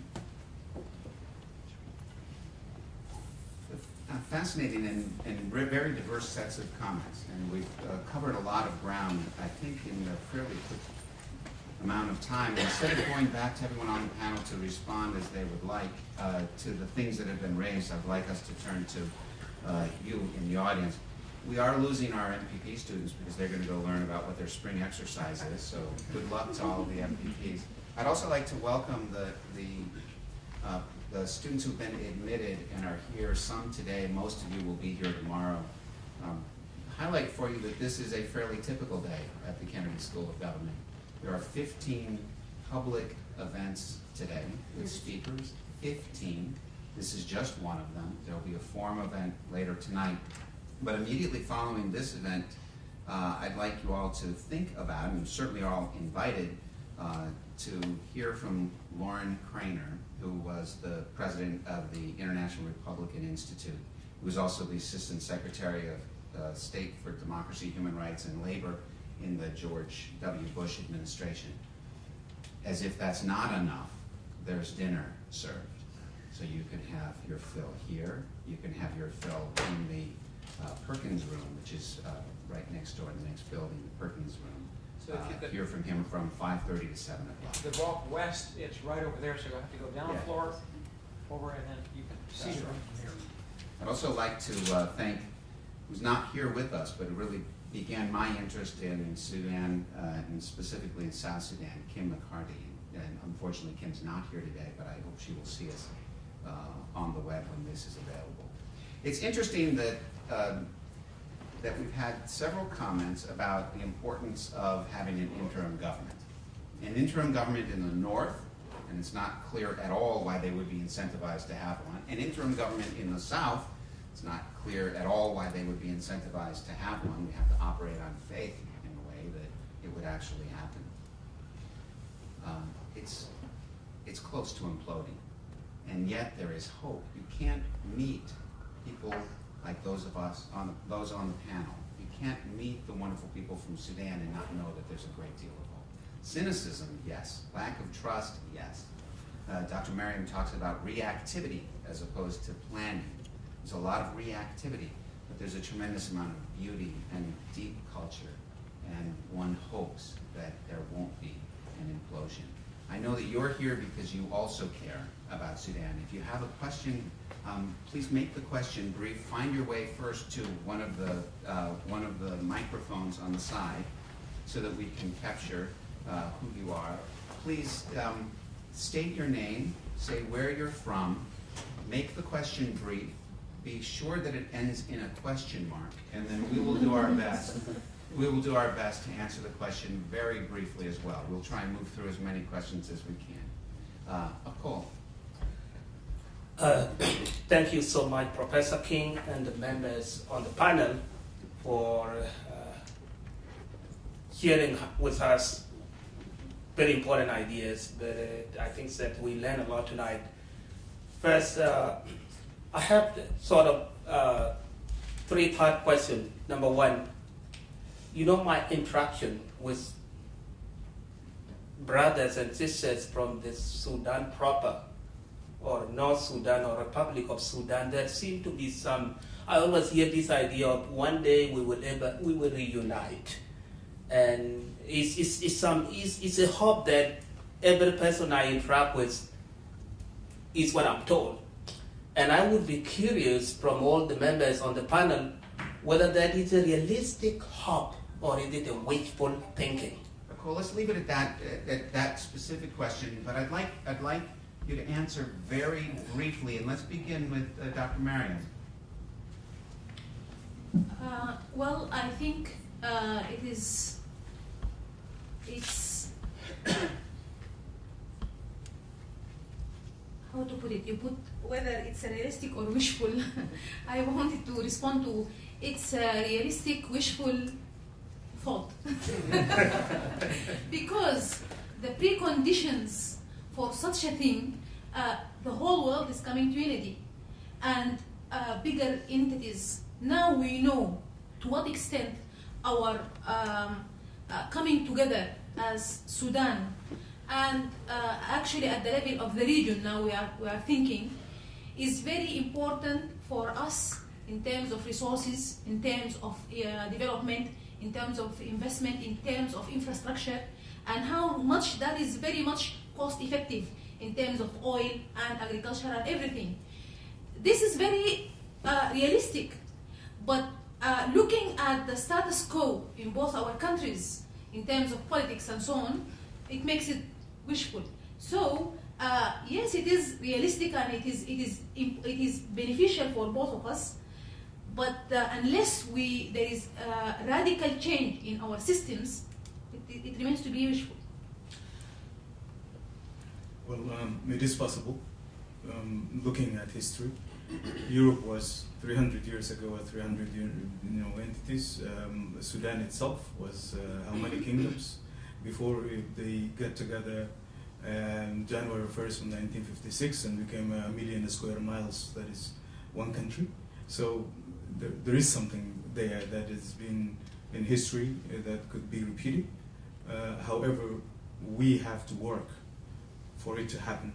A: Fascinating and very diverse sets of comments, and we've covered a lot of ground, I think, in a fairly quick amount of time. Instead of going back to everyone on the panel to respond as they would like to the things that have been raised, I'd like us to turn to you in the audience. We are losing our MPP students because they're going to go learn about what their spring exercise is, so good luck to all of the MPPs. I'd also like to welcome the students who've been admitted and are here, some today, most of you will be here tomorrow. Highlight for you that this is a fairly typical day at the Kennedy School of Government. There are 15 public events today with speakers, 15. This is just one of them. There'll be a forum event later tonight. But immediately following this event, I'd like you all to think about, and you certainly are all invited, to hear from Lauren Craner, who was the president of the International Republican Institute, who was also the Assistant Secretary of State for Democracy, Human Rights, and Labor in the George W. Bush administration. As if that's not enough, there's dinner served. So you can have your fill here, you can have your fill in the Perkins room, which is right next door in the next building, the Perkins room.
F: So if you could
A: hear from him from 5:30 to 7 o'clock.
F: the walk west, it's right over there, so you'll have to go down the
A: Yeah.
F: floor, over, and then you can see
A: That's
F: it
A: right.
F: from here.
A: I'd also like to thank, who's not here with us, but it really began my interest in Sudan, and specifically in South Sudan, Kim McCarty. And unfortunately, Kim's not here today, but I hope she will see us on the web when this is available. It's interesting that that we've had several comments about the importance of having an interim government. An interim government in the north, and it's not clear at all why they would be incentivized to have one. An interim government in the south, it's not clear at all why they would be incentivized to have one. We have to operate on faith in a way that it would actually happen. It's close to imploding, and yet there is hope. You can't meet people like those of us, those on the panel. You can't meet the wonderful people from Sudan and not know that there's a great deal of hope. Cynicism, yes. Lack of trust, yes. Dr. Mariam talks about reactivity as opposed to planning. There's a lot of reactivity, but there's a tremendous amount of beauty and deep culture, and one hopes that there won't be an implosion. I know that you're here because you also care about Sudan. If you have a question, please make the question brief. Find your way first to one of the microphones on the side so that we can capture who you are. Please state your name, say where you're from, make the question brief, be sure that it ends in a question mark, and then we will do our best We will do our best to answer the question very briefly as well. We'll try and move through as many questions as we can. Chol.
G: Thank you so much, Professor King and the members on the panel for sharing with us very important ideas. But I think that we learned a lot tonight. First, I have sort of three-part question. Number one, you know, my interaction with brothers and sisters from the Sudan proper, or North Sudan, or Republic of Sudan, there seem to be some, I always hear this idea of one day we will reunite. And it's a hope that every person I interact with is what I'm told. And I would be curious from all the members on the panel whether that is a realistic hope or is it a wishful thinking?
A: Chol, let's leave it at that specific question, but I'd like you to answer very briefly, and let's begin with Dr. Mariam.
B: Well, I think it's how to put it? You put whether it's a realistic or wishful. I wanted to respond to it's a realistic, wishful thought. Because the preconditions for such a thing, the whole world is coming to unity and bigger entities. Now we know to what extent our coming together as Sudan and actually at the level of the region now we are thinking is very important for us in terms of resources, in terms of development, in terms of investment, in terms of infrastructure, and how much that is very much cost effective in terms of oil and agriculture and everything. This is very realistic, but looking at the status quo in both our countries in terms of politics and so on, it makes it wishful. So yes, it is realistic and it is beneficial for both of us. But unless there is radical change in our systems, it remains to be wishful.
C: Well, it is possible. Looking at history, Europe was 300 years ago a 300-year entities. Sudan itself was how many kingdoms before they got together January 1st of 1956 and became 1 million square miles. That is one country. So there is something there that has been in history that could be repeated. However, we have to work for it to happen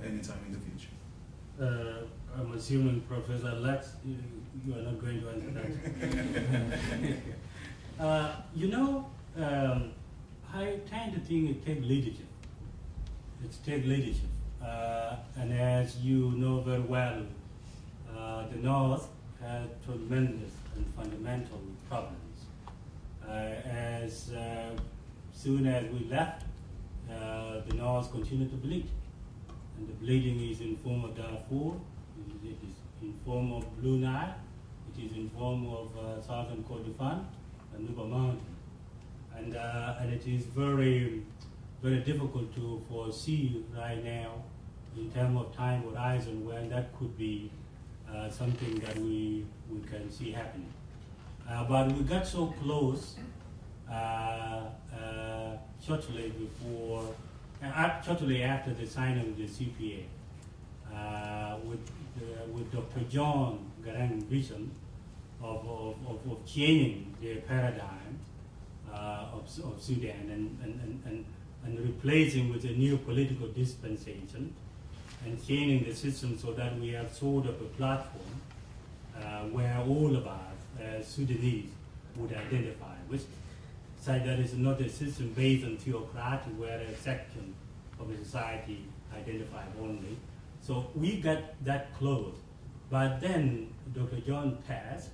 C: anytime in the future.
E: I'm assuming, Professor Lex, you are not going to answer that. I tend to think it takes leadership. And as you know very well, the North had tremendous and fundamental problems. As soon as we left, the North continued to bleed. And the bleeding is in form of Darfur, it is in form of Blue Nile, it is in form of southern Kordofan and Nuba Mountain. And it is very, very difficult to foresee right now in terms of time horizon when that could be something that we can see happening. But we got so close shortly after the signing of the CPA, with Dr. John Garang's vision of changing the paradigm of Sudan and replacing with a new political dispensation and changing the system so that we have sort of a platform where all of us Sudanese would identify with. So that is not a system based on theocracy where a section of the society identified only. So we got that close. But then Dr. John passed,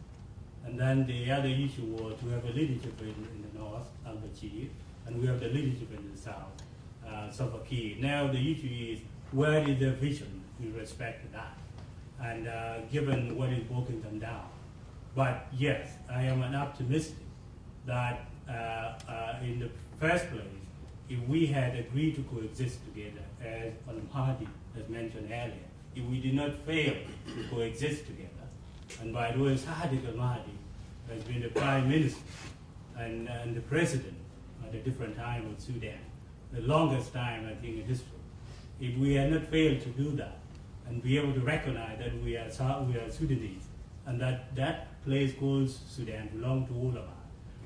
E: and then the other issue was to have a leadership in the north, Al-Bashir, and we have the leadership in the south, Salva Kiir. Now the issue is, where is the vision with respect to that? And given what is walking them down. But yes, I am an optimistic that in the first place, if we had agreed to coexist together, as Al-Mahdi has mentioned earlier, if we did not fail to coexist together, and by the way, Sadiq Al-Mahdi has been the prime minister and the president at a different time of Sudan, the longest time, I think, in history. If we had not failed to do that and be able to recognize that we are Sudanese and that place called Sudan belongs to all of us,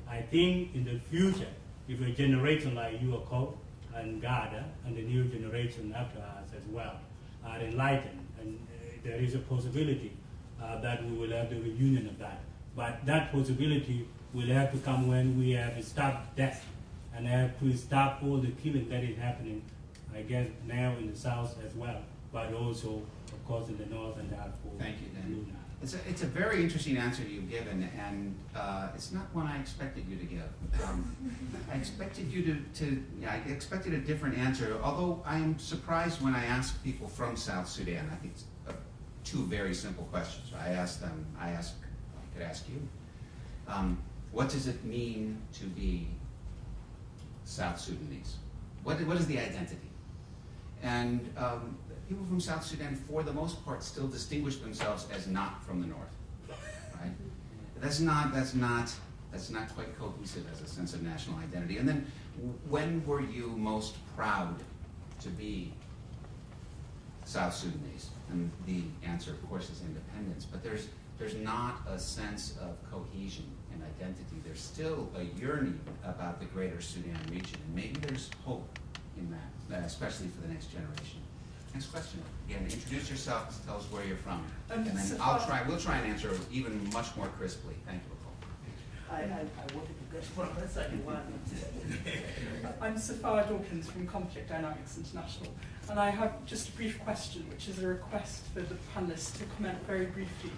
E: I think in the future, if a generation like you, Chol and Gada, and the new generation after us as well, are enlightened, and there is a possibility that we will have the reunion of that. But that possibility will have to come when we have stopped death and have to stop all the killing that is happening, I guess, now in the south as well, but also, of course, in the north and Darfur.
A: Thank you, Deng. It's a very interesting answer you've given, and it's not one I expected you to give. I expected you I expected a different answer, although I am surprised when I ask people from South Sudan. I think it's two very simple questions. I could ask you, what does it mean to be South Sudanese? What is the identity? And people from South Sudan, for the most part, still distinguish themselves as not from the north, right? That's not quite cohesive as a sense of national identity. And then, when were you most proud to be South Sudanese? And the answer, of course, is independence. But there's not a sense of cohesion and identity. There's still a yearning about the greater Sudan region, and maybe there's hope in that, especially for the next generation. Next question. Again, introduce yourself, tell us where you're from, and then we'll try and answer even much more crisply. Thank you, Nicole.
H: I wanted to get one first, I didn't want I'm Safar Dawkins from Conflict Dynamics International, and I have just a brief question, which is a request for the panelists to comment very briefly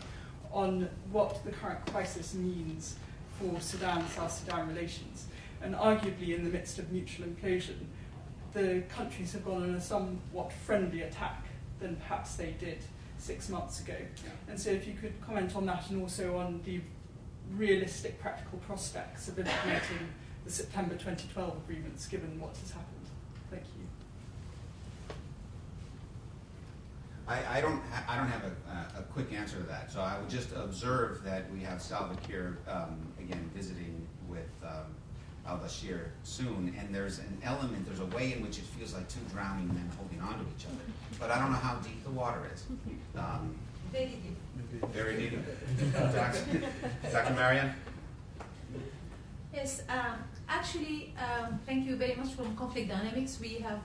H: on what the current crisis means for Sudan-South Sudan relations. And arguably, in the midst of mutual implosion, the countries have gone on a somewhat friendly attack than perhaps they did 6 months ago.
A: Yeah.
H: And so if you could comment on that, and also on the realistic practical prospects of implementing the September 2012 agreements, given what has happened. Thank you.
A: I don't have a quick answer to that. So I would just observe that we have Salva Kiir again visiting with al-Bashir soon, and there's a way in which it feels like two drowning men holding on to each other. But I don't know how deep the water is.
B: Very deep.
A: Very deep. Dr. Mariam?
B: Yes, actually, thank you very much from Conflict Dynamics. We have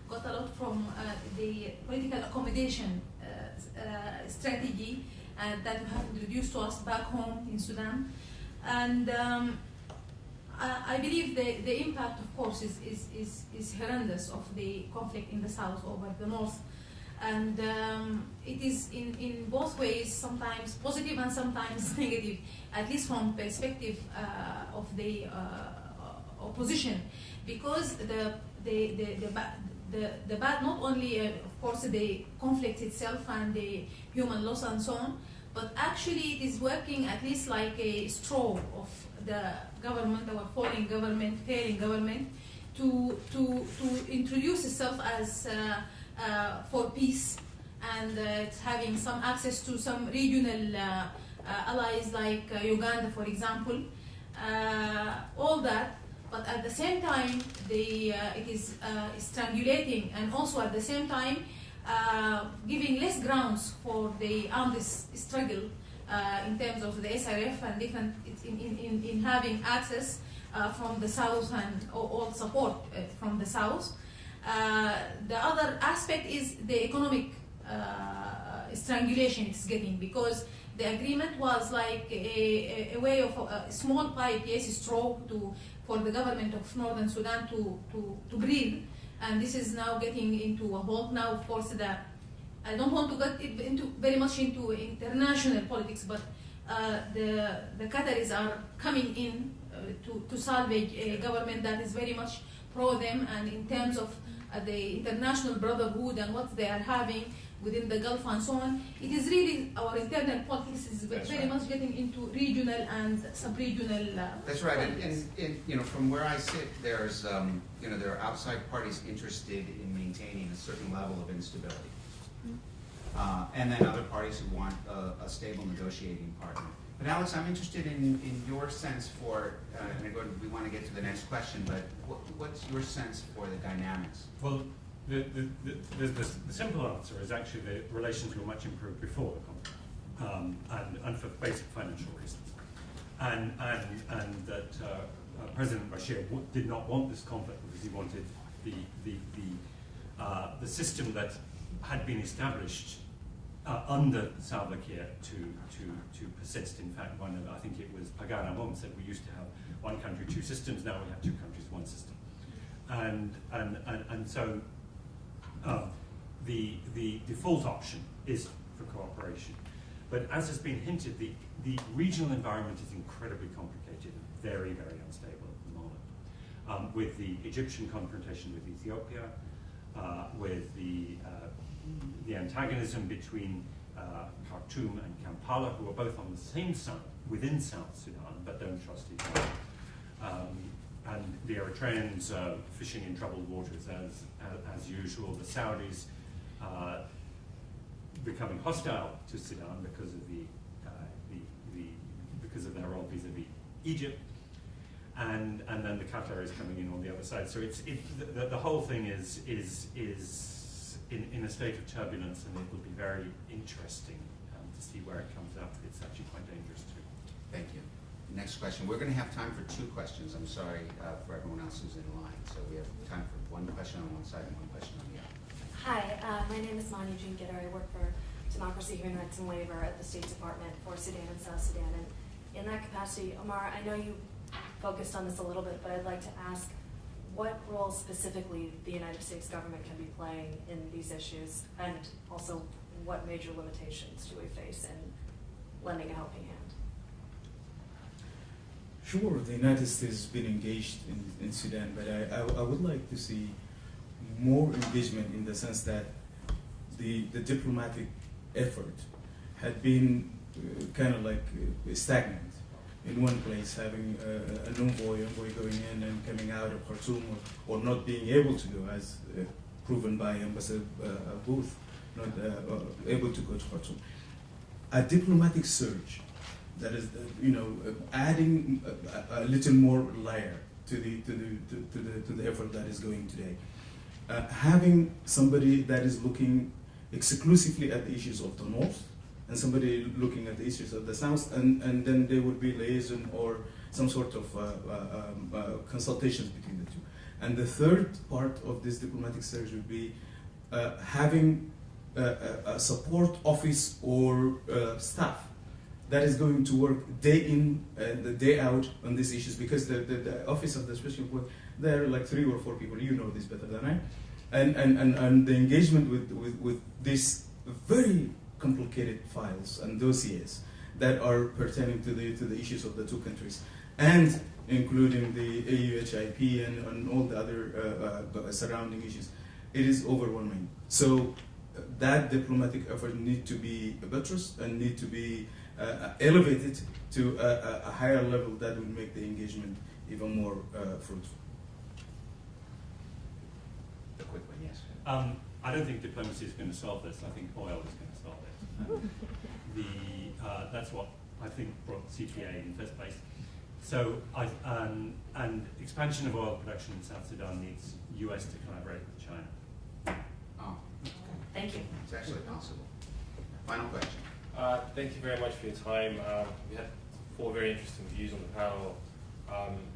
B: got a lot from the political accommodation strategy that you have introduced to us back home in Sudan. And I believe the impact, of course, is horrendous of the conflict in the south over the north. And it is in both ways, sometimes positive and sometimes negative, at least from perspective of the opposition, because the bad, not only of course the conflict itself and the human loss and so on, but actually it is working at least like a straw of the government, our failing government, to introduce itself as for peace, and it's having some access to some regional allies like Uganda, for example, all that. But at the same time, it is strangulating, and also at the same time giving less grounds for the armed struggle in terms of the SRF and different in having access from the south and all support from the south. The other aspect is the economic strangulation it's getting, because the agreement was like a way of a small pipe, yes, straw for the government of Northern Sudan to breathe, and this is now getting into a halt. Now, of course, I don't want to get very much into international politics, but the Qataris are coming in to salvage a government that is very much pro them, and in terms of the international brotherhood and what they are having, within the Gulf and so on. It is really our internal politics is
A: That's
B: very
A: right.
B: much getting into regional and sub-regional
A: That's right,
B: politics.
A: and you know, from where I sit, there's you know, there are outside parties interested in maintaining a certain level of instability, and then other parties who want a stable negotiating partner. But Alex, I'm interested in your sense for, and we want to get to the next question, but what's your sense for the dynamics?
D: Well, the simple answer is actually the relations were much improved before the conflict, and for basic financial reasons, and that President Bashir did not want this conflict because he wanted the system that had been established under Salva Kiir to persist. In fact, I think it was Pagan Amom said we used to have one country, two systems. Now we have two countries, one system, and so the default option is for cooperation. But as has been hinted, the regional environment is incredibly complicated and very, very unstable at the moment. With the Egyptian confrontation with Ethiopia, with the antagonism between Khartoum and Kampala, who are both on the same side within South Sudan but don't trust each other. And the Eritreans fishing in troubled waters as usual. The Saudis becoming hostile to Sudan because of because of their role vis-a-vis Egypt, and then the Qataris coming in on the other side. So the whole thing is in a state of turbulence, and it will be very interesting to see where it comes out. It's actually quite dangerous too.
A: Thank you. Next question. We're going to have time for two questions. I'm sorry for everyone else who's in line. So we have time for one question on one side and one question on the other.
I: Hi, my name is Mani Gitter. I work for Democracy, Human Rights, and Labor at the State Department for Sudan and South Sudan. And in that capacity, Omar, I know you focused on this a little bit, but I'd like to ask what role specifically the United States government can be playing in these issues, and also what major limitations do we face in lending a helping hand?
C: Sure, the United States has been engaged in Sudan, but I would like to see more engagement in the sense that the diplomatic effort had been kind of like stagnant in one place, having an envoy going in and coming out of Khartoum, or not being able to go, as proven by Ambassador Booth, not able to go to Khartoum. A diplomatic surge that is, adding a little more layer to the effort that is going today. Having somebody that is looking exclusively at the issues of the North, and somebody looking at the issues of the South, and then there would be liaison or some sort of consultations between the two. And the third part of this diplomatic surge would be having a support office or staff that is going to work day in and day out on these issues, because the office of the special envoy, there are like 3 or 4 people, you know this better than I, and the engagement with these very complicated files and dossiers that are pertaining to the issues of the two countries, and including the AUHIP and all the other surrounding issues. It is overwhelming. So that diplomatic effort need to be buttressed and need to be elevated to a higher level that will make the engagement even more fruitful.
A: The quick one, yes.
D: I don't think diplomacy is going to solve this. I think oil is going to solve it. That's what I think brought CTA in the first place. So, and expansion of oil production in South Sudan needs US to collaborate with China.
A: Oh,
I: Thank you.
A: it's actually possible. Final question.
J: Thank you very much for your time. We had 4 very interesting views on the panel.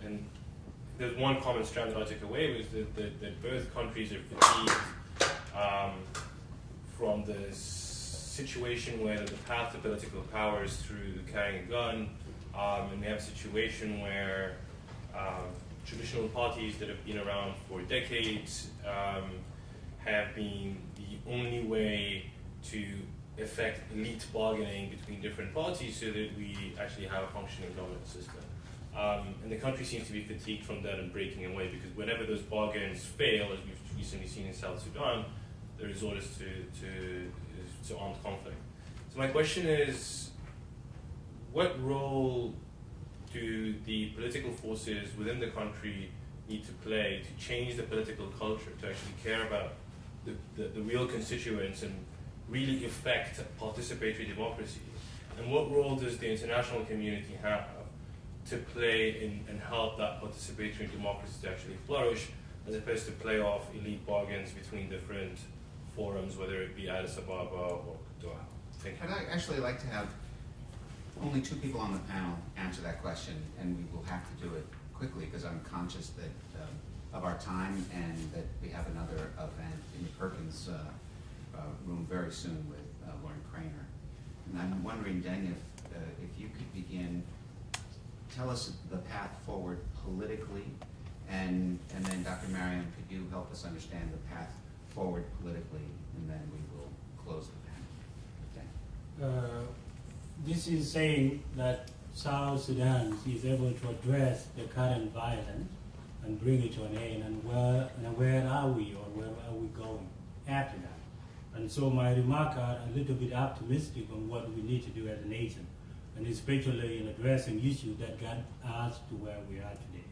J: And there's one common strand that I took away, was that both countries are fatigued from the situation where the path to political power is through carrying a gun, and we have a situation where traditional parties that have been around for decades have been the only way to effect elite bargaining between different parties so that we actually have a functioning governance system. And the country seems to be fatigued from that and breaking away, because whenever those bargains fail, as we've recently seen in South Sudan, the resort is to to armed conflict. So my question is, what role do the political forces within the country need to play to change the political culture, to actually care about the real constituents and really affect participatory democracy? And what role does the international community have to play and help that participatory democracy to actually flourish, as opposed to play off elite bargains between different forums, whether it be Addis Ababa or Doha? Thank you.
A: I'd actually like to have only 2 people on the panel answer that question, and we will have to do it quickly because I'm conscious that of our time and that we have another event in the Perkins room very soon with Lauren Craner. And I'm wondering, Deng, if you could begin, tell us the path forward politically, and then Dr. Mariam, could you help us understand the path forward politically, and then we will close the panel. Deng.
E: This is saying that South Sudan is able to address the current violence and bring it to an end, and where are we, or where are we going after that? And so my remarks are a little bit optimistic on what we need to do as a nation, and especially in addressing issues that got us to where we are today.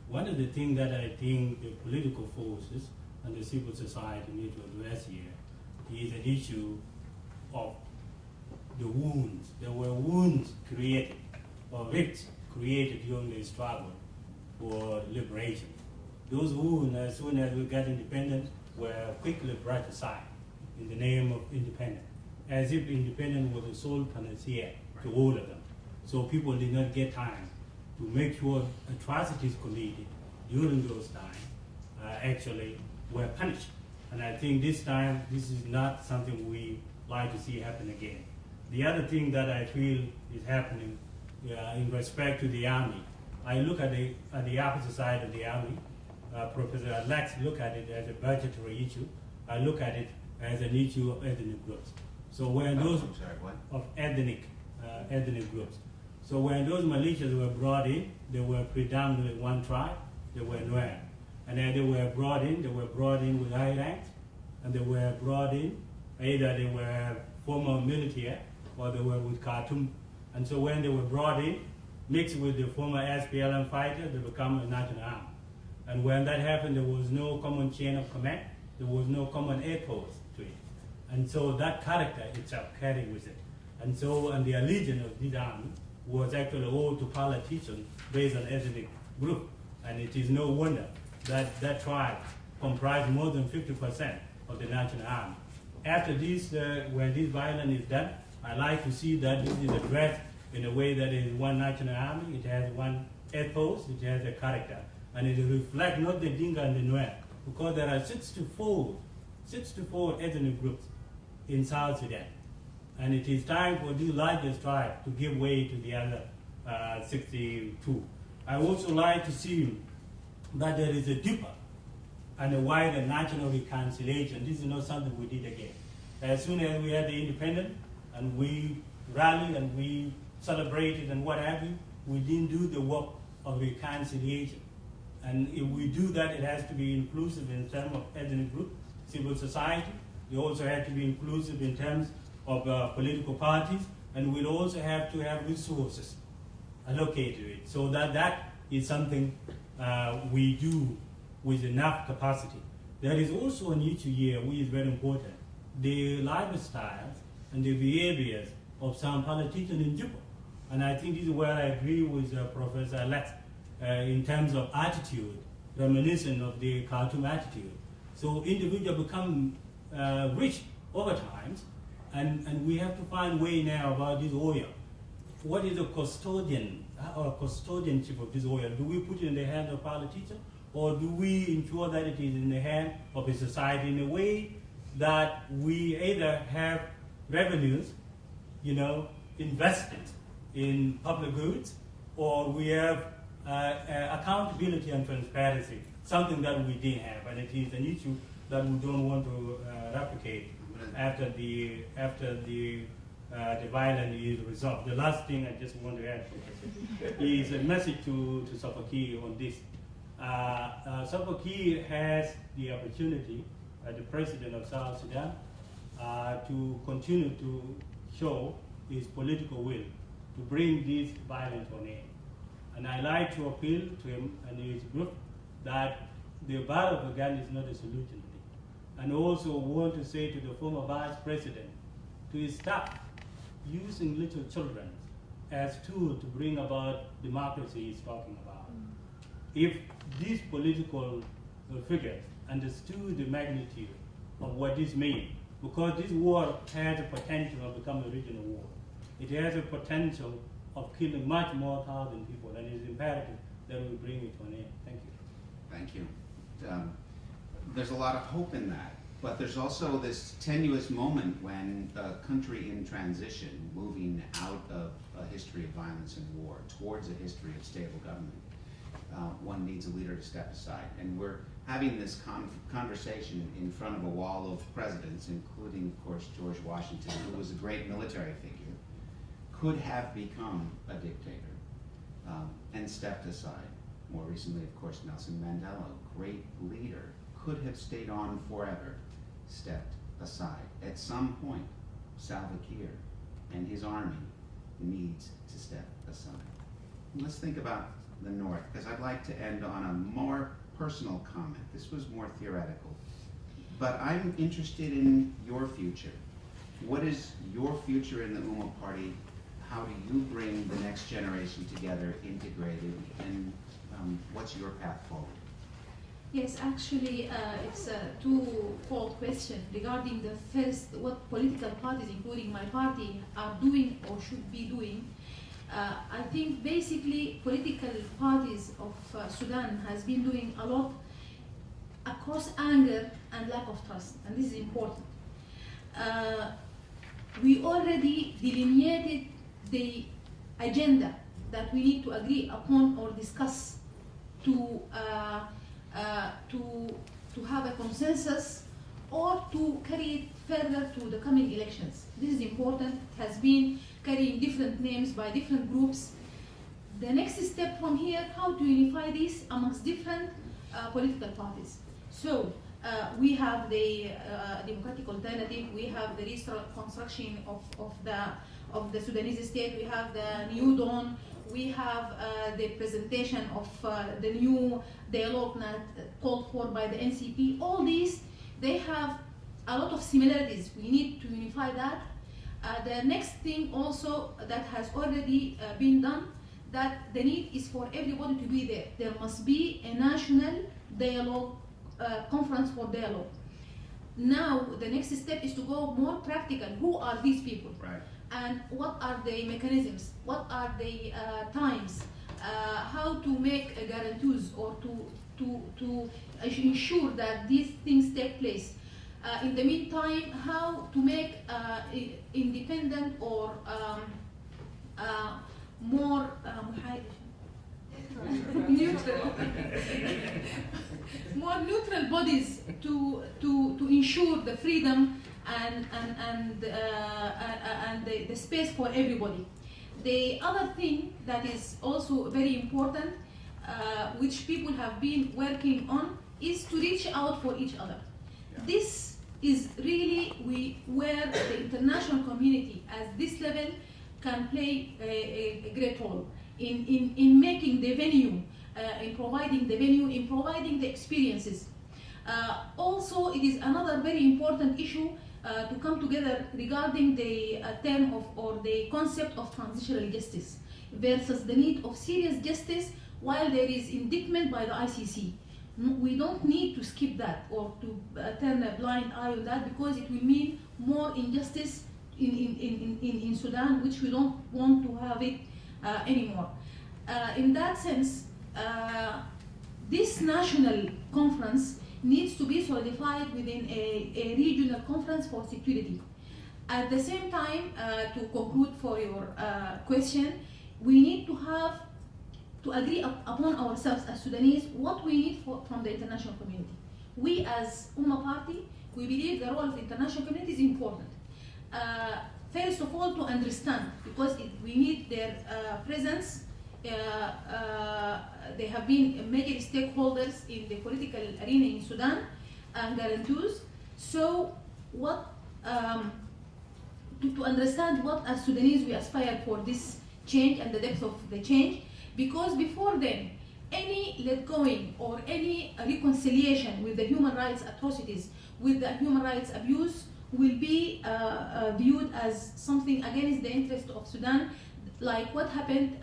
E: One of the things that I think the political forces and the civil society need to address here is an issue of the wounds. There were wounds created, or rifts created during the struggle for liberation. Those wounds, as soon as we got independence, were quickly brought aside in the name of independence, as if independence was the sole panacea to all of them. So people did not get time to make sure atrocities committed during those times actually were punished. And I think this time, this is not something we like to see happen again. The other thing that I feel is happening in respect to the army, I look at the opposite side of the army. Professor Lex look at it as a budgetary issue. I look at it as an issue of ethnic groups. So when those of ethnic groups. So when those militias were brought in, they were predominantly one tribe. They were Nuer, and then they were brought in with high ranks, and they were brought in either they were former military or they were with Khartoum. And so when they were brought in, mixed with the former SPLM fighters, they become a national army. And when that happened, there was no common chain of command. There was no common ethos to it. And so that character itself carried with it. And so, and the allegiance of this army was actually owed to politicians based on ethnic group. And it is no wonder that that tribe comprised more than 50% of the national army. After this, when this violence is done, I like to see that this is addressed in a way that is one national army, it has one ethos, it has a character, and it reflects not the Dinka and the Nuer, because there are 64 ethnic groups in South Sudan. And it is time for the largest tribe to give way to the other 62. I also like to see that there is a deeper and a wider national reconciliation. This is not something we did again. As soon as we had the independence and we rallied and we celebrated and what have you, we didn't do the work of reconciliation. And if we do that, it has to be inclusive in terms of ethnic group, civil society. It also has to be inclusive in terms of political parties, and we'll also have to have resources allocated to it, so that is something we do with enough capacity. There is also an issue here which is very important: the lifestyles and the behaviors of some politicians in Juba. And I think this is where I agree with Professor Lex in terms of attitude, reminiscent of the Khartoum attitude. So individuals become rich over time, and we have to find a way now about this oil. What is the custodian or custodianship of this oil? Do we put it in the hands of politicians, or do we ensure that it is in the hands of a society in a way that we either have revenues, invested in public goods, or we have accountability and transparency, something that we didn't have, and it is an issue that we don't want to replicate after the violence is resolved. The last thing I just want to add is a message to Salva Kiir on this. Salva Kiir has the opportunity, as the president of South Sudan, to continue to show his political will to bring this violence to an end. And I like to appeal to him and his group that the battle of the gun is not a solution to it. And also want to say to the former vice president, to his staff, using little children as tool to bring about democracy he's talking about. If these political figures understood the magnitude of what this means, because this war has a potential of becoming a regional war. It has a potential of killing much more thousand people, and it is imperative that we bring it to an end. Thank you.
A: Thank you. There's a lot of hope in that, but there's also this tenuous moment when a country in transition, moving out of a history of violence and war towards a history of stable government, one needs a leader to step aside. And we're having this conversation in front of a wall of presidents, including, of course, George Washington, who was a great military figure, could have become a dictator and stepped aside. More recently, of course, Nelson Mandela, great leader, could have stayed on forever, stepped aside. At some point, Salva Kiir and his army needs to step aside. Let's think about the North, because I'd like to end on a more personal comment. This was more theoretical, but I'm interested in your future. What is your future in the Umma Party? How do you bring the next generation together, integrated, and what's your path forward?
B: Yes, actually, it's a two-fold question regarding the first, what political parties, including my party, are doing or should be doing. I think basically political parties of Sudan has been doing a lot across anger and lack of trust, and this is important. We already delineated the agenda that we need to agree upon or discuss to have a consensus or to carry it further to the coming elections. This is important. It has been carrying different names by different groups. The next step from here, how to unify this amongst different political parties. So we have the democratic alternative, we have the reconstruction of the Sudanese state, we have the new dawn, we have the presentation of the new dialogue called for by the NCP. All these, they have a lot of similarities. We need to unify that. The next thing also that has already been done, that the need is for everybody to be there. There must be a national dialogue, conference for dialogue. Now, the next step is to go more practical. Who are these people?
A: Right.
B: And what are the mechanisms? What are the times? How to make guarantees or to ensure that these things take place? In the meantime, how to make independent or more neutral, more neutral bodies to ensure the freedom and the space for everybody. The other thing that is also very important, which people have been working on, is to reach out for each other. Yeah. This is really where the international community at this level can play a great role in making the venue, in providing the venue, in providing the experiences. Also, it is another very important issue to come together regarding the term of or the concept of transitional justice versus the need of serious justice while there is indictment by the ICC. We don't need to skip that or to turn a blind eye on that, because it will mean more injustice in Sudan, which we don't want to have it anymore. In that sense, this national conference needs to be solidified within a regional conference for security. At the same time, to conclude for your question, we need to agree upon ourselves as Sudanese what we need from the international community. We as Umma Party, we believe the role of the international community is important. First of all, to understand, because we need their presence. They have been major stakeholders in the political arena in Sudan and guarantees. So what to understand what as Sudanese we aspire for this change and the depth of the change, because before then, any let going or any reconciliation with the human rights atrocities, with the human rights abuse, will be viewed as something against the interest of Sudan, like what happened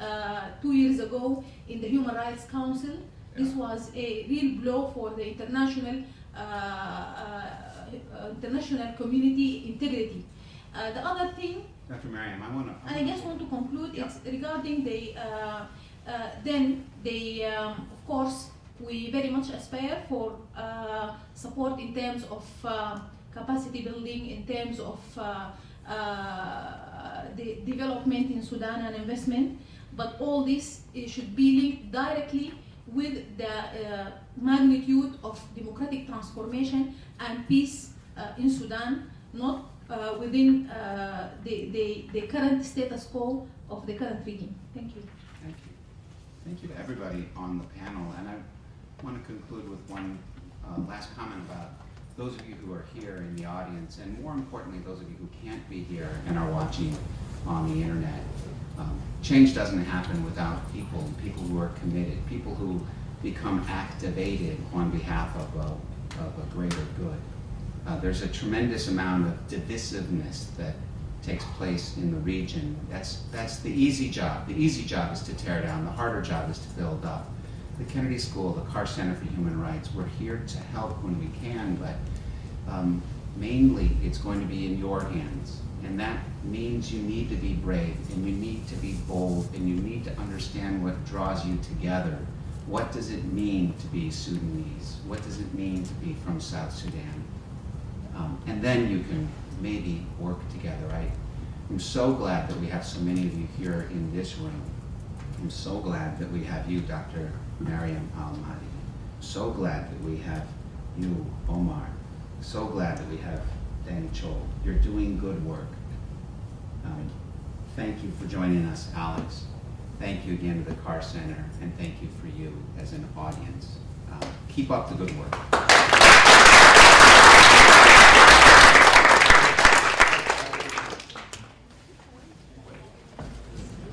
B: 2 years ago in the Human Rights Council. This was a real blow for the international community integrity. The other thing,
A: Dr. Mariam, I want to.
B: and I just want to conclude,
A: Yeah.
B: it's regarding the, of course, we very much aspire for support in terms of capacity building, in terms of the development in Sudan and investment, but all this should be linked directly with the magnitude of democratic transformation and peace in Sudan, not within the current status quo of the current regime. Thank you.
A: Thank you. Thank you to everybody on the panel. And I want to conclude with one last comment about those of you who are here in the audience, and more importantly, those of you who can't be here and are watching on the internet. Change doesn't happen without people who are committed, people who become activated on behalf of a greater good. There's a tremendous amount of divisiveness that takes place in the region. That's the easy job. The easy job is to tear down. The harder job is to build up. The Kennedy School, the Carr Center for Human Rights, we're here to help when we can, but mainly it's going to be in your hands. And that means you need to be brave, and you need to be bold, and you need to understand what draws you together. What does it mean to be Sudanese? What does it mean to be from South Sudan? And then you can maybe work together. I'm so glad that we have so many of you here in this room. I'm so glad that we have you, Dr. Mariam Al-Mahdi. So glad that we have you, Omer. So glad that we have Deng, Chol. You're doing good work. Thank you for joining us, Alex. Thank you again to the Carr Center, and thank you for you as an audience. Keep up the good work.